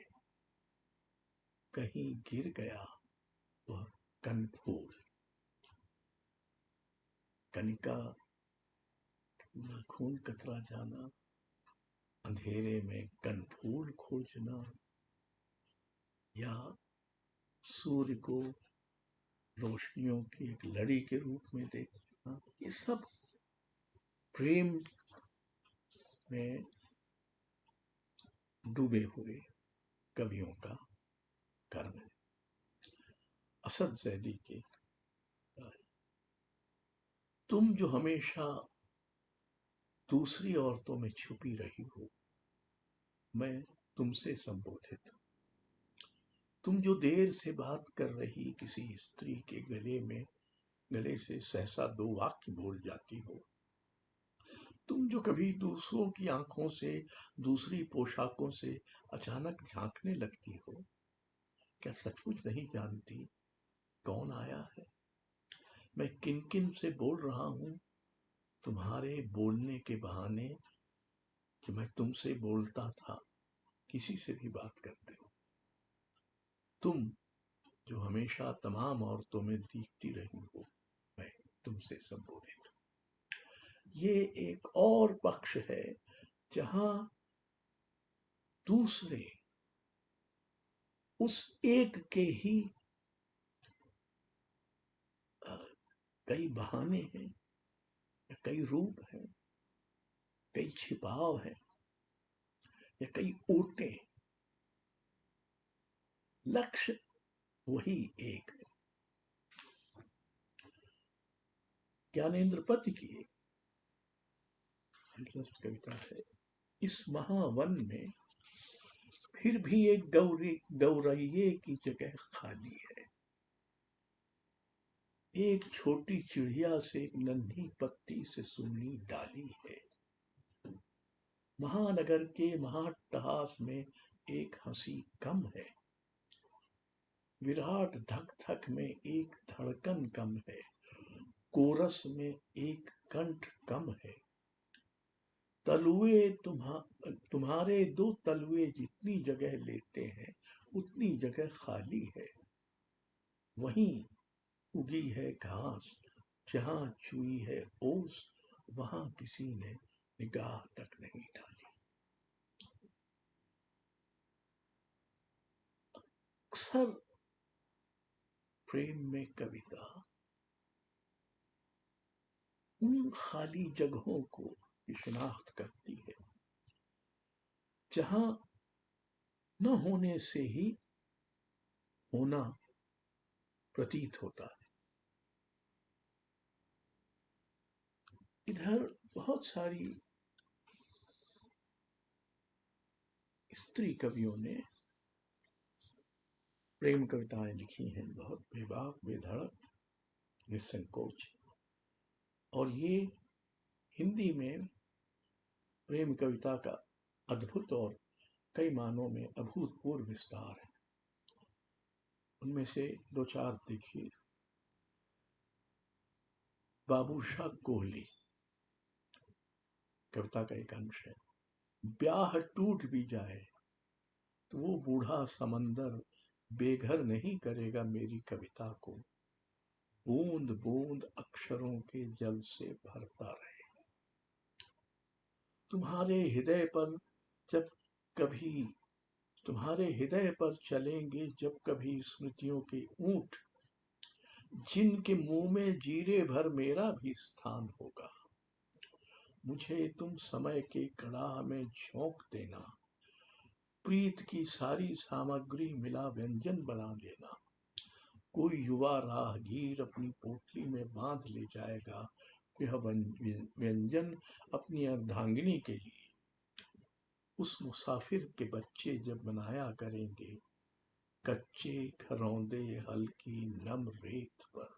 कहीं गिर गया वह कनफूल। कनिका नाखून कतरा जाना, अंधेरे में कनफूल खोजना, या सूर्य को रोशनियों की एक लड़ी के रूप में देखना, ये सब प्रेम में डूबे हुए कवियों का कर्म है। असद जैदी के, तुम जो हमेशा दूसरी औरतों में छुपी रही हो, मैं तुमसे संबोधित, तुम जो देर से बात कर रही किसी स्त्री के गले में गले से सहसा दो वाक्य बोल जाती हो। तुम जो कभी दूसरों की आंखों से, दूसरी पोशाकों से अचानक झांकने लगती हो, क्या सचमुच नहीं जानती कौन आया है? मैं किन किन से बोल रहा हूं तुम्हारे बोलने के बहाने, कि मैं तुमसे बोलता था, किसी से भी बात करते हो। तुम जो हमेशा तमाम औरतों में दिखती रही हो, मैं तुमसे संबोधित। ये एक और पक्ष है जहां दूसरे उस एक के ही कई बहाने हैं, कई रूप हैं, कई छिपाव हैं, या कई ओटे, लक्ष्य वही एक है। ज्ञानेन्द्र पति की एक दिलचस्प कविता है। इस महावन में फिर भी एक गौरैये की जगह खाली है। एक छोटी चिड़िया से एक नन्ही पत्ती से सुमनी डाली है। महानगर के महाट्टहास में एक हंसी कम है। विराट धक धक में एक धड़कन कम है। कोरस में एक कंठ कम है। तलुए तुम्हारे दो तलुए जितनी जगह लेते हैं, उतनी जगह खाली है। वहीं उगी है घास, जहां छुई है ओस, वहां किसी ने निगाह तक नहीं डाली। अक्सर प्रेम में कविता उन खाली जगहों को शिनाख्त करती है जहां न होने से ही होना प्रतीत होता है। इधर बहुत सारी स्त्री कवियों ने प्रेम कविताएं लिखी हैं, बहुत बेबाक, बेधड़क, निसंकोच। और ये हिंदी में प्रेम कविता का अद्भुत और कई मानों में अभूतपूर्व विस्तार है। उनमें से दो चार देखिए। बाबूशाह कोहली कविता का एक अंश है। ब्याह टूट भी जाए तो वो बूढ़ा समंदर बेघर नहीं करेगा मेरी कविता को। बूंद बूंद अक्षरों के जल से भरता रहे। तुम्हारे हृदय पर जब कभी तुम्हारे हृदय पर चलेंगे जब कभी स्मृतियों के ऊंट, जिनके मुंह में जीरे भर मेरा भी स्थान होगा। मुझे तुम समय के कड़ाह में झोंक देना, प्रीत की सारी सामग्री मिला व्यंजन बना लेना। कोई युवा राहगीर अपनी पोटली में बांध ले जाएगा यह व्यंजन अपनी अर्धांगिनी के लिए। उस मुसाफिर के बच्चे जब बनाया करेंगे कच्चे खरौंदे हल्की नम रेत पर,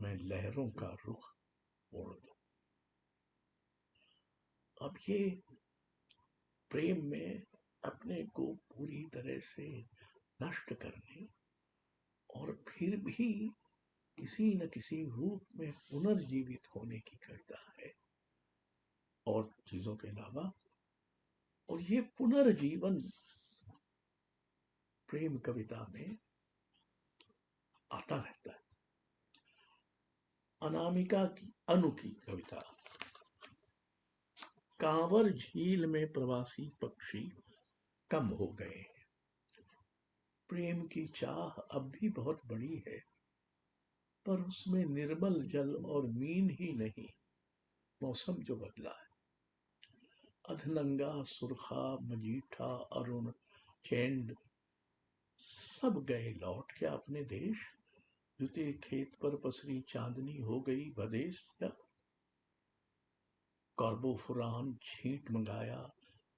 मैं लहरों का रुख मोड़ दूं। अब ये प्रेम में अपने को पूरी तरह से नष्ट करने और फिर भी किसी न किसी रूप में पुनर्जीवित होने की कविता है, और चीजों के अलावा। और ये पुनर्जीवन प्रेम कविता में आता रहता है। अनामिका की अनु की कविता। कांवर झील में प्रवासी पक्षी कम हो गए हैं। प्रेम की चाह अब भी बहुत बड़ी है, पर उसमें निर्मल जल और मीन ही नहीं, मौसम जो बदला है। अधनंगा, सुरखा, मजीठा, अरुण, चैंड सब गए लौट क्या अपने देश। जुते खेत पर पसरी चांदनी हो गई बदेश। कार्बोफुरान छींट मंगाया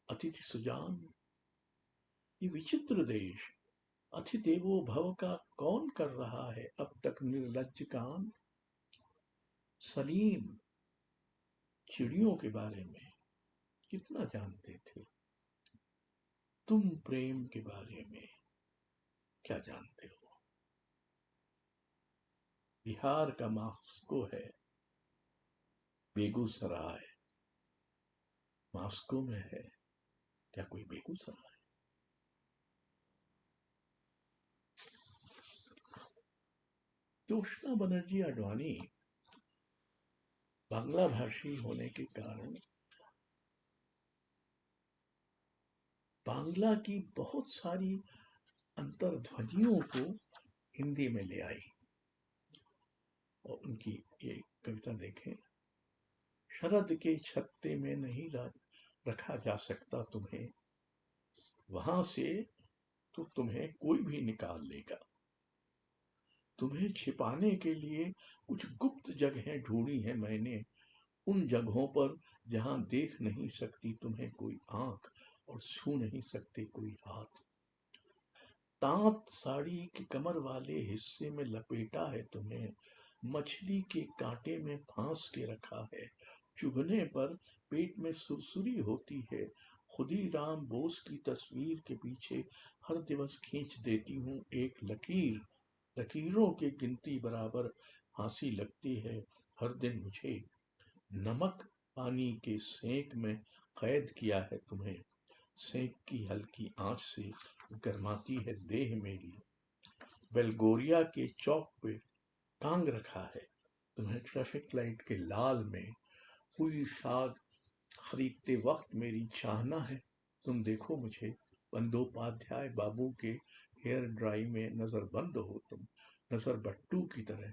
अतिथि सुजान। ये विचित्र देश अतिदेवो भव का कौन कर रहा है अब तक निर्लज्ज काम। सलीम चिड़ियों के बारे में कितना जानते थे? तुम प्रेम के बारे में क्या जानते हो? बिहार का मास्को है बेगूसराय। मास्को में है, क्या कोई बेगूसराय? जोशना बनर्जी आडवाणी बांग्ला भाषी होने के कारण बांग्ला की बहुत सारी अंतर्ध्वनियों को हिंदी में ले आई। और उनकी एक कविता देखें, शरद के छत्ते में नहीं रखा जा सकता तुम्हें, वहां से तो तुम्हें कोई भी निकाल लेगा। तुम्हें छिपाने के लिए कुछ गुप्त जगहें ढूंढी हैं मैंने, उन जगहों पर जहां देख नहीं सकती तुम्हें कोई आंख और छू नहीं सकते कोई हाथ। तांत साड़ी के कमर वाले हिस्से में लपेटा है तुम्हें, मछली के कांटे में फांस के रखा है। चुभने पर पेट में सुरसुरी होती है। खुदीराम बोस की तस्वीर के पीछे हर दिवस खींच देती हूँ एक लकीर। लकीरों की गिनती बराबर फांसी लगती है हर दिन मुझे। नमक पानी के सेंक में कैद किया है तुम्हें, सेंक की हल्की आंच से गरमाती है देह मेरी। बेलगोरिया के चौक पे टांग रखा है तुम्हें ट्रैफिक लाइट के लाल में। हुई साग खरीदते वक्त मेरी चाहना है तुम देखो मुझे। बंदोपाध्याय बाबू के हेयर ड्राई में नजर बंद हो तुम, नजर बट्टू की तरह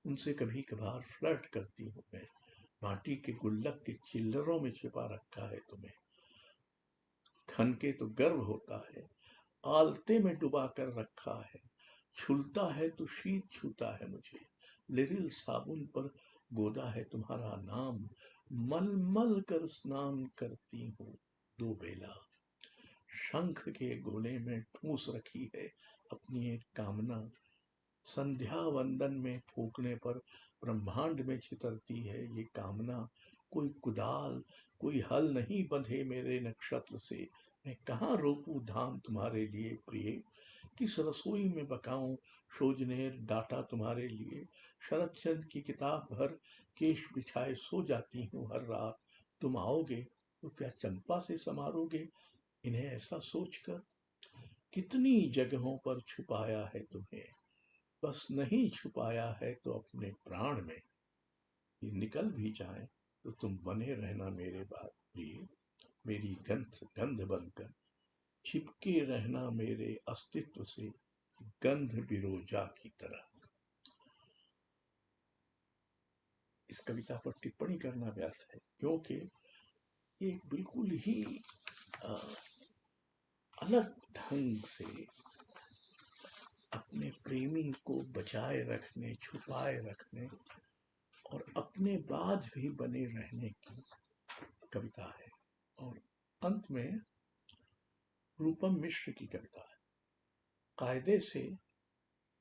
उनसे कभी कभार फ्लर्ट करती हूँ मैं। माटी के गुल्लक के चिल्लरों में छिपा रखा है तुम्हें, खन के तो गर्व होता है। आलते में डुबा कर रखा है, छुलता है तो शीत छूता है मुझे। लिरिल साबुन पर गोदा है तुम्हारा नाम, मल मल कर स्नान करती हूँ दो बेला। शंख के गोले में ठूस रखी है अपनी एक कामना, संध्या वंदन में फूकने पर ब्रह्मांड में छितरती है ये कामना। कोई कुदाल कोई हल नहीं बंधे मेरे नक्षत्र से, मैं कहाँ रोपूं धाम तुम्हारे लिए प्रिय। किस रसोई में पकाऊं सोजनेर डाटा तुम्हारे लिए। शरद चंद्र की किताब भर केश बिछाए सो जाती हूँ हर रात। तुम आओगे तो क्या चंपा से समारोगे इन्हें ऐसा सोचकर। कितनी जगहों पर छुपाया है तुम्हें, बस नहीं छुपाया है तो अपने प्राण में। ये निकल भी जाए तो तुम बने रहना मेरे बाद प्रिय। मेरी गंध गंध बनकर चिपके रहना मेरे अस्तित्व से, गंध बिरोजा की तरह। इस कविता पर टिप्पणी करना व्यर्थ है क्योंकि ये बिल्कुल ही अलग ढंग से अपने प्रेमी को बचाए रखने, छुपाए रखने और अपने बाद भी बने रहने की कविता है। और अंत में रूपम मिश्र की कविता है, कायदे से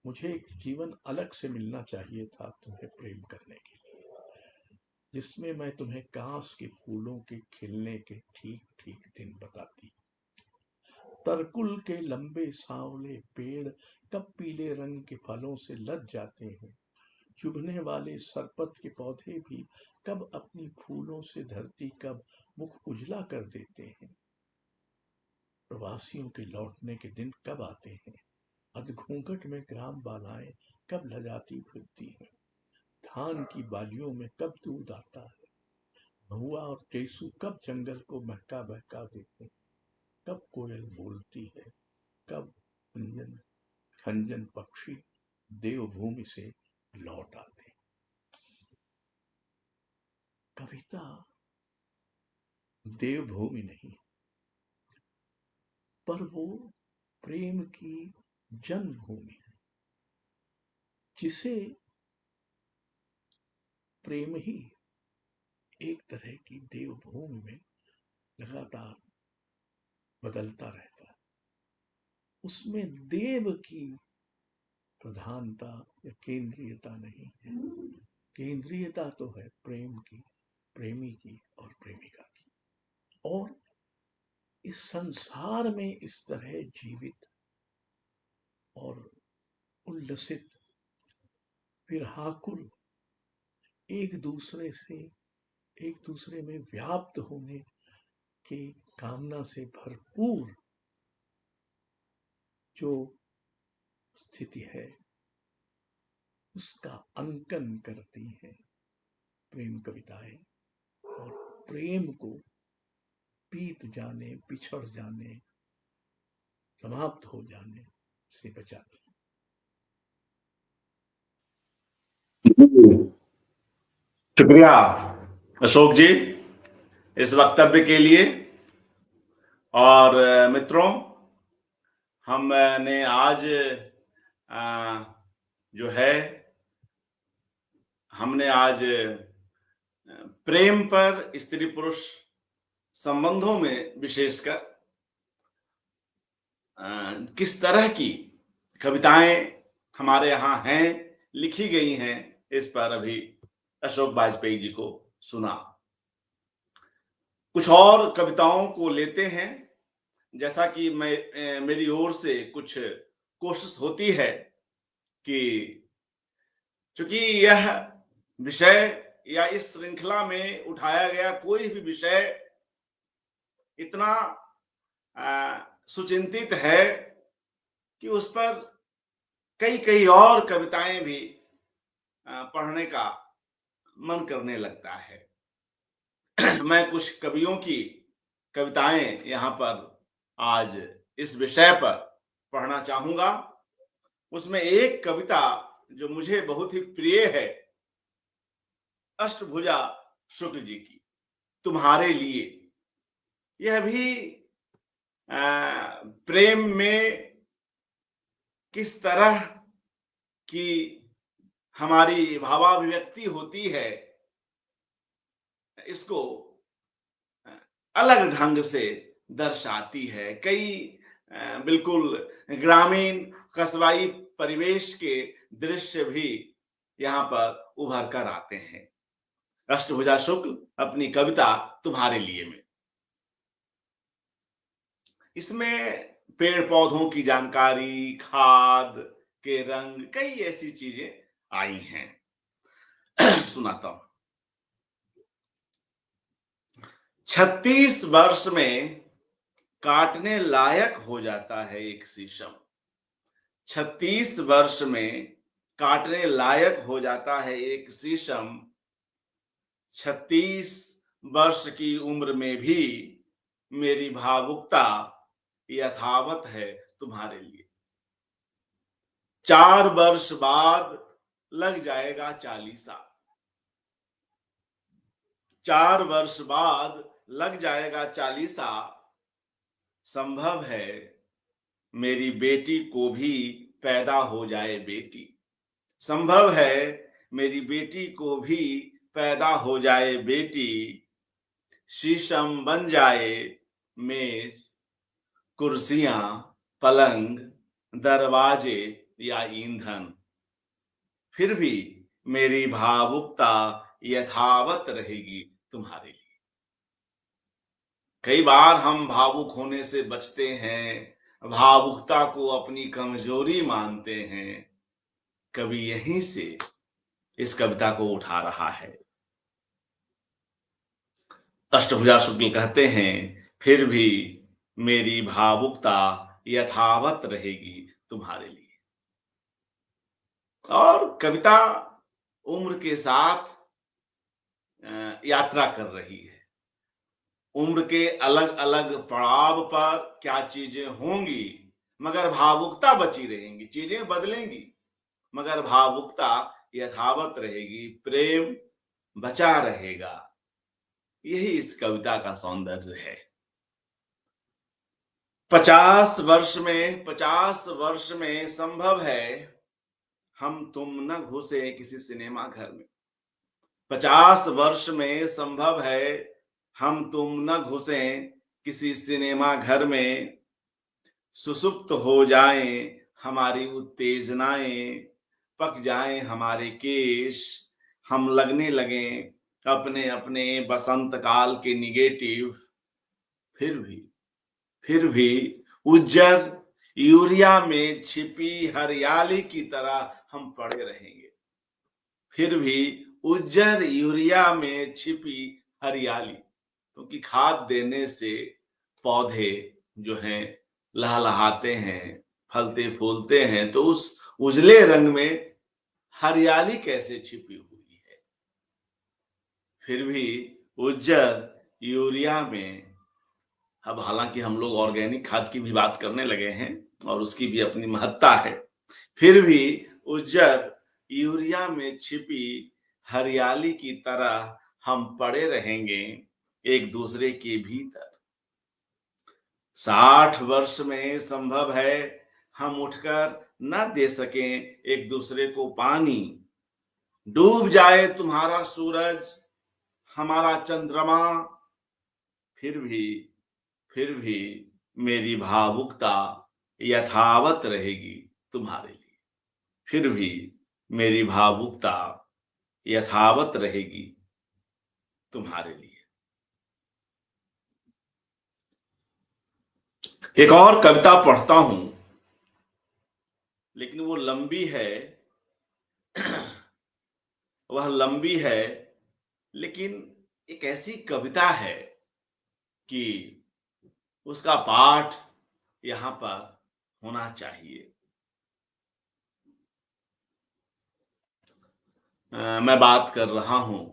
मुझे एक जीवन अलग से मिलना चाहिए था तुम्हें प्रेम करने के लिए, जिसमें मैं तुम्हें कांस के फूलों के खिलने के ठीक ठीक दिन बताती। तरकुल के लंबे सांवले पेड़ कब पीले रंग के फलों से लद जाते हैं। चुभने वाले सरपत के पौधे भी कब अपनी फूलों से धरती कब मुख उजला कर देते हैं। प्रवासियों के लौटने के दिन कब आते हैं, अधघूंघट में ग्राम बालाएं कब लजाती फिरती हैं। धान की बालियों में कब दूध आता है, महुआ और टेसू कब जंगल को महका बहका देते हैं। कब कोयल बोलती है, कब खंजन खंजन पक्षी देवभूमि से लौट आते हैं। कविता देवभूमि नहीं, पर वो प्रेम की जन्मभूमि है, जिसे प्रेम ही एक तरह की देवभूमि में लगातार बदलता रहता है। उसमें देव की प्रधानता या केंद्रीयता नहीं है, केंद्रीयता तो है प्रेम की, प्रेमी की और प्रेमिका की। और इस संसार में इस तरह जीवित और उल्लसित, विरहाकुल, एक दूसरे से, एक दूसरे में व्याप्त होने की कामना से भरपूर जो स्थिति है, उसका अंकन करती हैं प्रेम कविताएं, और प्रेम को बीत जाने, पिछड़ जाने, समाप्त हो जाने से बचाती हैं। शुक्रिया अशोक जी इस वक्तव्य के लिए। और मित्रों, हमने आज जो है हमने आज प्रेम पर, स्त्री पुरुष संबंधों में विशेषकर किस तरह की कविताएं हमारे यहाँ हैं, लिखी गई हैं, इस पर अभी अशोक वाजपेयी जी को सुना। कुछ और कविताओं को लेते हैं। जैसा कि मेरी ओर से कुछ कोशिश होती है कि चूंकि यह विषय या इस श्रृंखला में उठाया गया कोई भी विषय इतना सुचिंतित है कि उस पर कई कई और कविताएं भी पढ़ने का मन करने लगता है। मैं कुछ कवियों की कविताएं यहाँ पर आज इस विषय पर पढ़ना चाहूंगा। उसमें एक कविता जो मुझे बहुत ही प्रिय है, अष्टभुजा शुक्ल जी की तुम्हारे लिए। यह भी प्रेम में किस तरह की हमारी भावाभिव्यक्ति होती है, इसको अलग ढंग से दर्शाती है। कई बिल्कुल ग्रामीण कस्बाई परिवेश के दृश्य भी यहाँ पर उभर कर आते हैं अष्टभुजा शुक्ल अपनी कविता तुम्हारे लिए में। इसमें पेड़ पौधों की जानकारी, खाद के रंग, कई ऐसी चीजें आई हैं। सुनाता हूं। 36 वर्ष में काटने लायक हो जाता है एक शीशम। 36 वर्ष में काटने लायक हो जाता है एक शीशम। 36 वर्ष की उम्र में भी मेरी भावुकता यथावत है तुम्हारे लिए। 4 वर्ष बाद लग जाएगा 40। 4 वर्ष बाद लग जाएगा 40। संभव है मेरी बेटी को भी पैदा हो जाए बेटी। संभव है मेरी बेटी को भी पैदा हो जाए बेटी। शीशम बन जाए मेज, कुर्सियां, पलंग, दरवाजे या ईंधन, फिर भी मेरी भावुकता यथावत रहेगी तुम्हारे लिए। कई बार हम भावुक होने से बचते हैं, भावुकता को अपनी कमजोरी मानते हैं। कवि यहीं से इस कविता को उठा रहा है। अष्टभुजा शुक्ल कहते हैं, फिर भी मेरी भावुकता यथावत रहेगी तुम्हारे लिए। और कविता उम्र के साथ यात्रा कर रही है। उम्र के अलग अलग पड़ाव पर क्या चीजें होंगी, मगर भावुकता बची रहेंगी। चीजें बदलेंगी मगर भावुकता यथावत रहेगी, प्रेम बचा रहेगा। यही इस कविता का सौंदर्य है। 50 वर्ष में संभव है हम तुम न घुसे किसी सिनेमा घर में। 50 वर्ष में संभव है हम तुम न घुसे किसी सिनेमा घर में। सुसुप्त हो जाएं हमारी उत्तेजनाएं, पक जाएं हमारे केश, हम लगने लगे अपने अपने बसंत काल के निगेटिव, फिर भी उज्जर यूरिया में छिपी हरियाली की तरह हम पड़े रहेंगे। फिर भी उज्जर यूरिया में छिपी हरियाली, क्योंकि खाद देने से पौधे जो हैं लहलहाते हैं, फलते फूलते हैं, तो उस उजले रंग में हरियाली कैसे छिपी हुई है। फिर भी उज्जर यूरिया में, अब हालांकि हम लोग ऑर्गेनिक खाद की भी बात करने लगे हैं और उसकी भी अपनी महत्ता है, फिर भी उज्जर यूरिया में छिपी हरियाली की तरह हम पड़े रहेंगे एक दूसरे के भीतर। 60 वर्ष में संभव है हम उठकर न दे सकें एक दूसरे को पानी, डूब जाए तुम्हारा सूरज, हमारा चंद्रमा, फिर भी मेरी भावुकता यथावत रहेगी तुम्हारे लिए। फिर भी मेरी भावुकता यथावत रहेगी तुम्हारे लिए। एक और कविता पढ़ता हूं, लेकिन वो लंबी है, वह लंबी है, लेकिन एक ऐसी कविता है कि उसका पाठ यहां पर होना चाहिए। मैं बात कर रहा हूं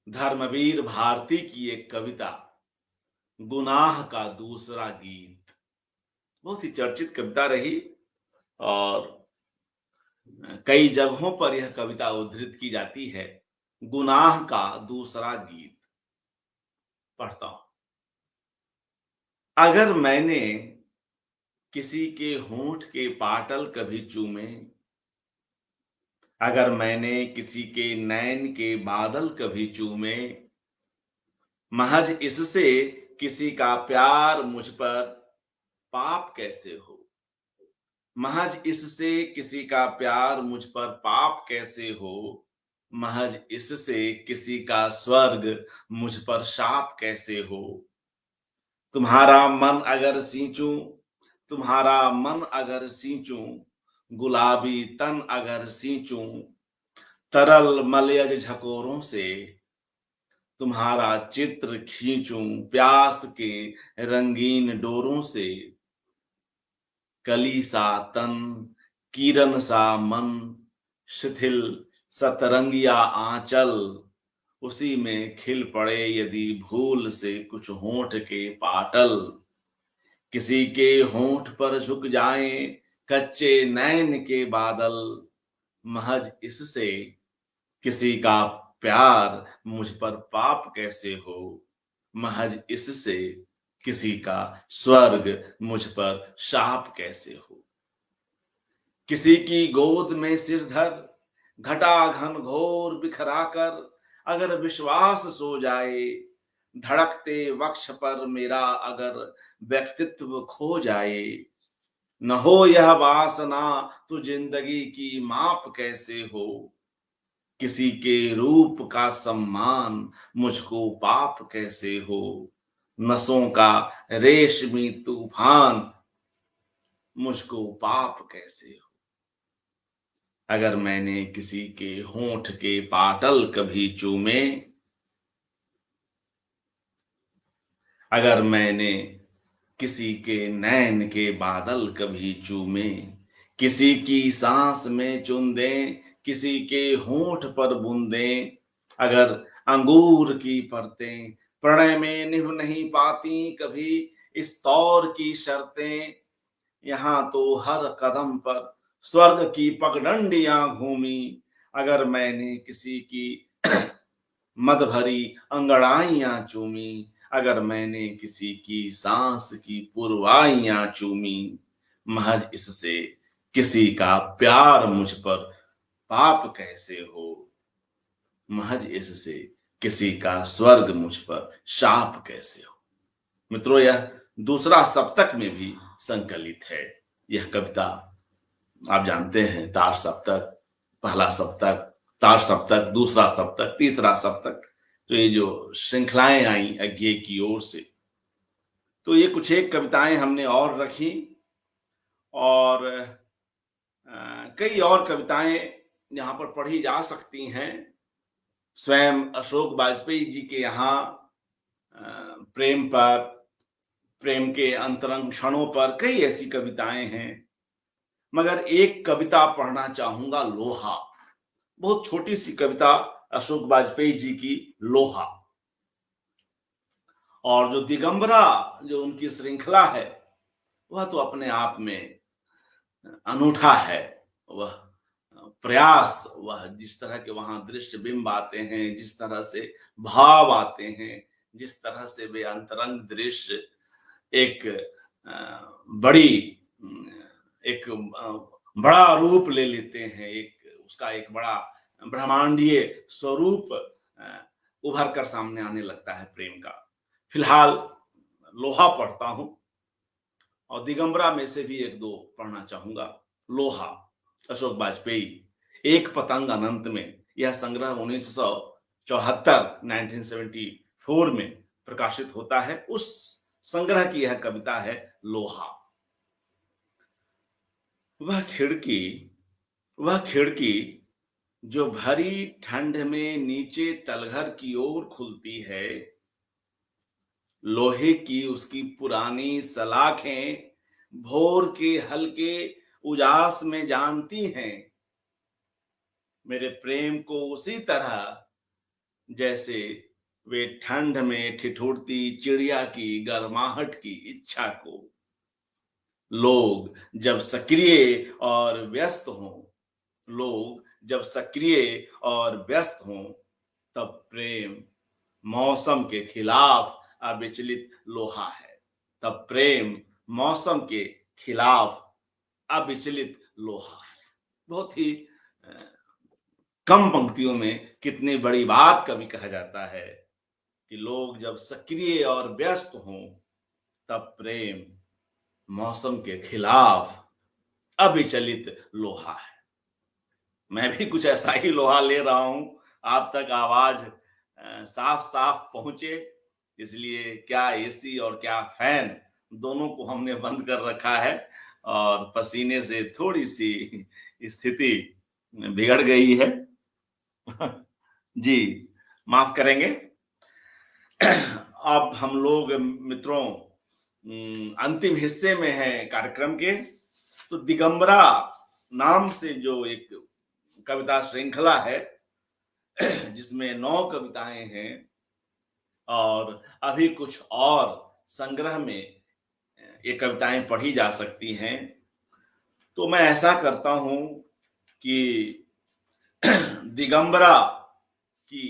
धर्मवीर भारती की एक कविता, गुनाह का दूसरा गीत। बहुत ही चर्चित कविता रही और कई जगहों पर यह कविता उद्धृत की जाती है। गुनाह का दूसरा गीत पढ़ता हूं। अगर मैंने किसी के होंठ के पाटल कभी चूमे, अगर मैंने किसी के नैन के बादल कभी चूमे, महज इससे किसी का प्यार मुझ पर पाप कैसे हो। महज इससे किसी का प्यार मुझ पर पाप कैसे हो। महज इससे किसी का स्वर्ग मुझ पर शाप कैसे हो। तुम्हारा मन अगर सींचूं, तुम्हारा मन अगर सींचूं, गुलाबी तन अगर सींचूं, तरल मलयज झकोरों से, तुम्हारा चित्र खींचूं प्यास के रंगीन डोरों से, कली सा तन, किरण सा मन, शिथिल सतरंगिया आंचल, उसी में खिल पड़े यदि भूल से कुछ होंठ के पाटल। किसी के होंठ पर झुक जाएं कच्चे नैन के बादल, महज इससे किसी का प्यार मुझ पर पाप कैसे हो। महज इससे किसी का स्वर्ग मुझ पर शाप कैसे हो। किसी की गोद में सिर धर घटा घन घोर बिखरा कर, अगर विश्वास सो जाए, धड़कते वक्ष पर मेरा अगर व्यक्तित्व खो जाए, न हो यह वासना तो जिंदगी की माप कैसे हो। किसी के रूप का सम्मान मुझको पाप कैसे हो। नसों का रेशमी तूफान मुझको पाप कैसे हो। अगर मैंने किसी के होंठ के पाटल कभी चूमे, अगर मैंने किसी के नैन के बादल कभी चूमे, किसी की सांस में चुंदें, किसी के होंठ पर बूंदें, अगर अंगूर की परतें प्रणय में निभ नहीं पाती कभी इस तौर की शर्तें, यहाँ तो हर कदम पर स्वर्ग की पगडंडियां घूमी, अगर मैंने किसी की मद भरी अंगड़ाइयां चूमी, अगर मैंने किसी की सांस की पुरवाइयां चूमी, महज इससे किसी का प्यार मुझ पर पाप कैसे हो। महज इससे किसी का स्वर्ग मुझ पर शाप कैसे हो। मित्रों, यह दूसरा सप्तक में भी संकलित है। यह कविता आप जानते हैं, तार सप्तक, पहला सप्तक, तार सप्तक, दूसरा सप्तक, तीसरा सप्तक, तो ये जो श्रृंखलाएं आई अज्ञे की ओर से, तो ये कुछ एक कविताएं हमने और रखी और कई और कविताएं यहाँ पर पढ़ी जा सकती हैं। स्वयं अशोक वाजपेयी जी के यहाँ प्रेम पर, प्रेम के अंतरंग क्षणों पर कई ऐसी कविताएं हैं, मगर एक कविता पढ़ना चाहूंगा, लोहा। बहुत छोटी सी कविता अशोक वाजपेयी जी की, लोहा। और जो दिगंबरा, जो उनकी श्रृंखला है, वह तो अपने आप में अनूठा है। वह प्रयास, वह जिस तरह के वहां दृश्य बिंब आते हैं, जिस तरह से भाव आते हैं, जिस तरह से वे अंतरंग दृश्य एक बड़ी एक बड़ा रूप ले लेते हैं, एक उसका एक बड़ा ब्रह्मांडीय स्वरूप उभर कर सामने आने लगता है प्रेम का। फिलहाल लोहा पढ़ता हूं और दिगंबरा में से भी एक दो पढ़ना चाहूंगा। लोहा, अशोक वाजपेयी। एक पतंग अनंत में, यह संग्रह 1974 1974 में प्रकाशित होता है। उस संग्रह की यह कविता है, लोहा। वह खिड़की, वह खिड़की जो भरी ठंड में नीचे तलघर की ओर खुलती है, लोहे की उसकी पुरानी सलाखें भोर के हल्के उजास में जानती हैं मेरे प्रेम को उसी तरह जैसे वे ठंड में ठिठुरती चिड़िया की गर्माहट की इच्छा को। लोग जब सक्रिय और व्यस्त हों, लोग जब सक्रिय और व्यस्त हों, तब प्रेम मौसम के खिलाफ अविचलित लोहा है। तब प्रेम मौसम के खिलाफ अविचलित लोहा है। बहुत ही कम पंक्तियों में कितनी बड़ी बात कवि कहा जाता है कि लोग जब सक्रिय और व्यस्त हों, तब प्रेम मौसम के खिलाफ अविचलित लोहा है। मैं भी कुछ ऐसा ही लोहा ले रहा हूं, आप तक आवाज साफ साफ पहुंचे, इसलिए क्या एसी और क्या फैन दोनों को हमने बंद कर रखा है और पसीने से थोड़ी सी स्थिति बिगड़ गई है। जी, माफ करेंगे। अब हम लोग मित्रों अंतिम हिस्से में हैं कार्यक्रम के। तो दिगंबरा नाम से जो एक कविता श्रृंखला है, जिसमें 9 कविताएं हैं और अभी कुछ और संग्रह में ये कविताएं पढ़ी जा सकती हैं, तो मैं ऐसा करता हूं कि दिगंबरा की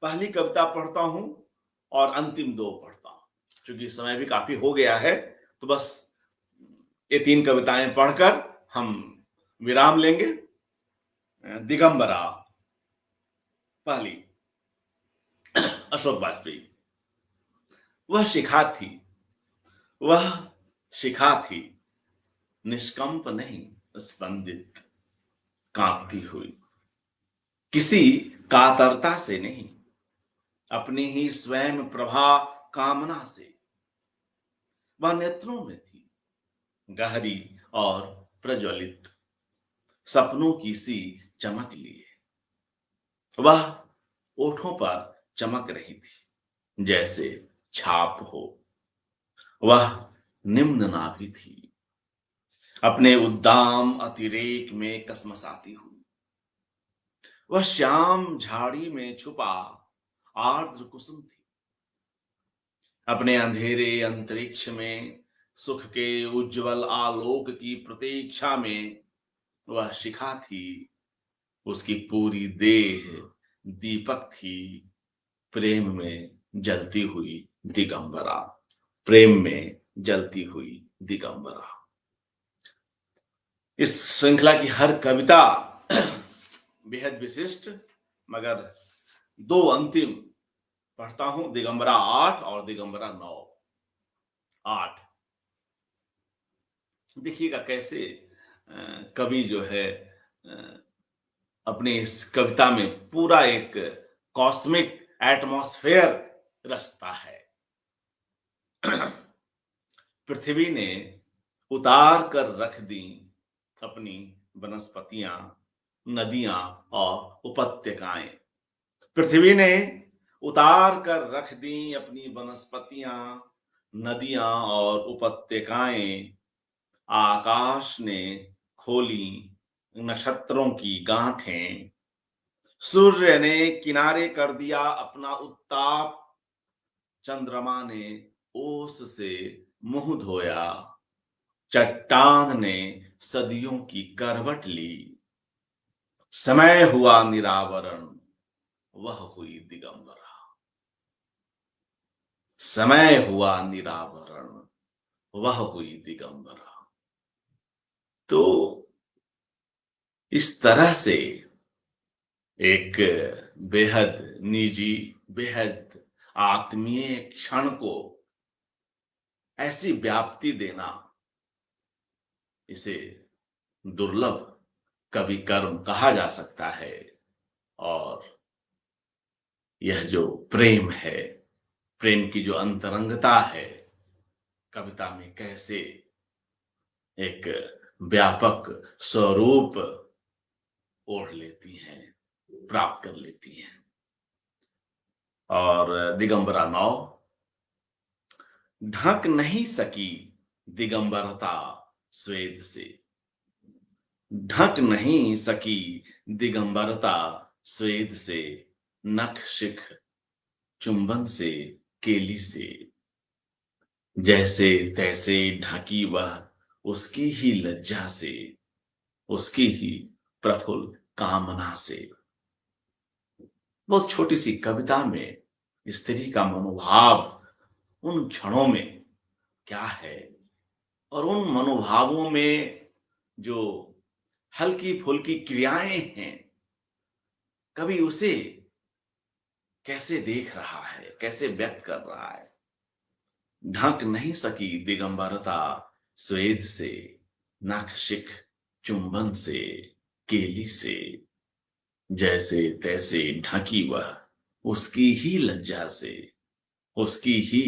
पहली कविता पढ़ता हूं और अंतिम 2 पढ़ता हूं। क्योंकि समय भी काफी हो गया है, तो बस ये 3 कविताएं पढ़कर हम विराम लेंगे। दिगंबरा, पहली, अशोक वाजपेयी। वह शिखा थी, वह शिखा थी, निष्कंप नहीं स्पंदित, कांपती हुई, किसी कातरता से नहीं, अपनी ही स्वयं प्रभा कामना से। वह नेत्रों में थी, गहरी और प्रज्वलित, सपनों की सी चमक लिए। वह ओठों पर चमक रही थी, जैसे छाप हो। वह निम्न नाभि थी, अपने उद्दाम अतिरेक में कसमसाती हुई। वह श्याम झाड़ी में छुपा आर्द्र कुसुम थी, अपने अंधेरे अंतरिक्ष में सुख के उज्जवल आलोक की प्रतीक्षा में। वह शिखा थी, उसकी पूरी देह दीपक थी, प्रेम में जलती हुई दिगंबरा, प्रेम में जलती हुई दिगंबरा। इस श्रृंखला की हर कविता बेहद विशिष्ट, मगर 2 अंतिम पढ़ता हूं, दिगंबरा 8 और दिगंबरा 9। 8 देखिएगा कैसे कवि जो है अपनी इस कविता में पूरा एक कॉस्मिक एटमॉस्फेयर रचता है। पृथ्वी ने उतार कर रख दी अपनी वनस्पतियां, नदियां और उपत्यकाएं। पृथ्वी ने उतार कर रख दी अपनी वनस्पतियां, नदियां और उपत्यकाएं। आकाश ने खोली नक्षत्रों की गांठें। सूर्य ने किनारे कर दिया अपना उत्ताप। चंद्रमा ने ओस से मुंह धोया। चट्टान ने सदियों की करवट ली। समय हुआ निरावरण, वह हुई दिगंबरा। समय हुआ निरावरण, वह हुई दिगंबरा। तो इस तरह से एक बेहद निजी, बेहद आत्मीय क्षण को ऐसी व्याप्ति देना, इसे दुर्लभ कवि कर्म कहा जा सकता है। और यह जो प्रेम है, प्रेम की जो अंतरंगता है, कविता में कैसे एक व्यापक स्वरूप ओढ़ लेती हैं, प्राप्त कर लेती हैं। और दिगंबरा 9, ढक नहीं सकी दिगंबरता स्वेद से। ढक नहीं सकी दिगंबरता स्वेद से। नख शिख चुंबन से, केली से। जैसे तैसे ढकी वह उसकी ही लज्जा से, उसकी ही प्रफुल्ल कामना से। बहुत छोटी सी कविता में स्त्री का मनोभाव उन क्षणों में क्या है, और उन मनोभावों में जो हल्की फुल्की क्रियाएं हैं, कवि उसे कैसे देख रहा है, कैसे व्यक्त कर रहा है। ढक नहीं सकी दिगंबरता स्वेद से। नख शिख चुंबन से, केली से। जैसे तैसे ढकी वह उसकी ही लज्जा से, उसकी ही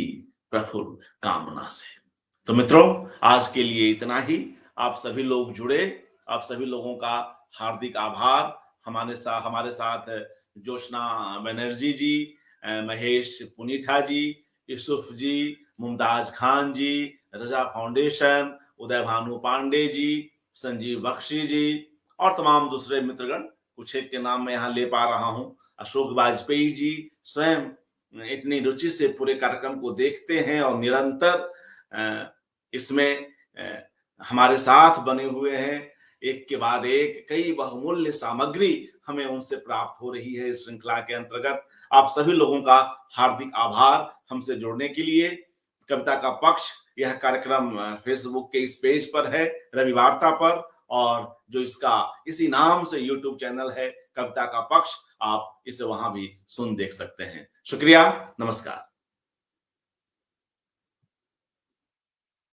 प्रफुल्ल कामना से। तो मित्रों, आज के लिए इतना ही। आप सभी लोग जुड़े, आप सभी लोगों का हार्दिक आभार। हमारे साथ जोशना बनर्जी जी, महेश पुनीठा जी, यूसुफ जी, मुमताज खान जी, रजा फाउंडेशन, उदय भानु पांडे जी, संजीव बख्शी जी और तमाम दूसरे मित्रगण, कुछ एक के नाम मैं यहाँ ले पा रहा हूँ। अशोक वाजपेयी जी स्वयं इतनी रुचि से पूरे कार्यक्रम को देखते हैं और निरंतर इसमें हमारे साथ बने हुए हैं। एक के बाद एक कई बहुमूल्य सामग्री हमें उनसे प्राप्त हो रही है इस श्रृंखला के अंतर्गत। आप सभी लोगों का हार्दिक आभार हमसे जुड़ने के लिए। कविता का पक्ष यह कार्यक्रम फेसबुक के इस पेज पर है, रविवार्ता पर, और जो इसका इसी नाम से यूट्यूब चैनल है कविता का पक्ष, आप इसे वहां भी सुन देख सकते हैं। शुक्रिया, नमस्कार।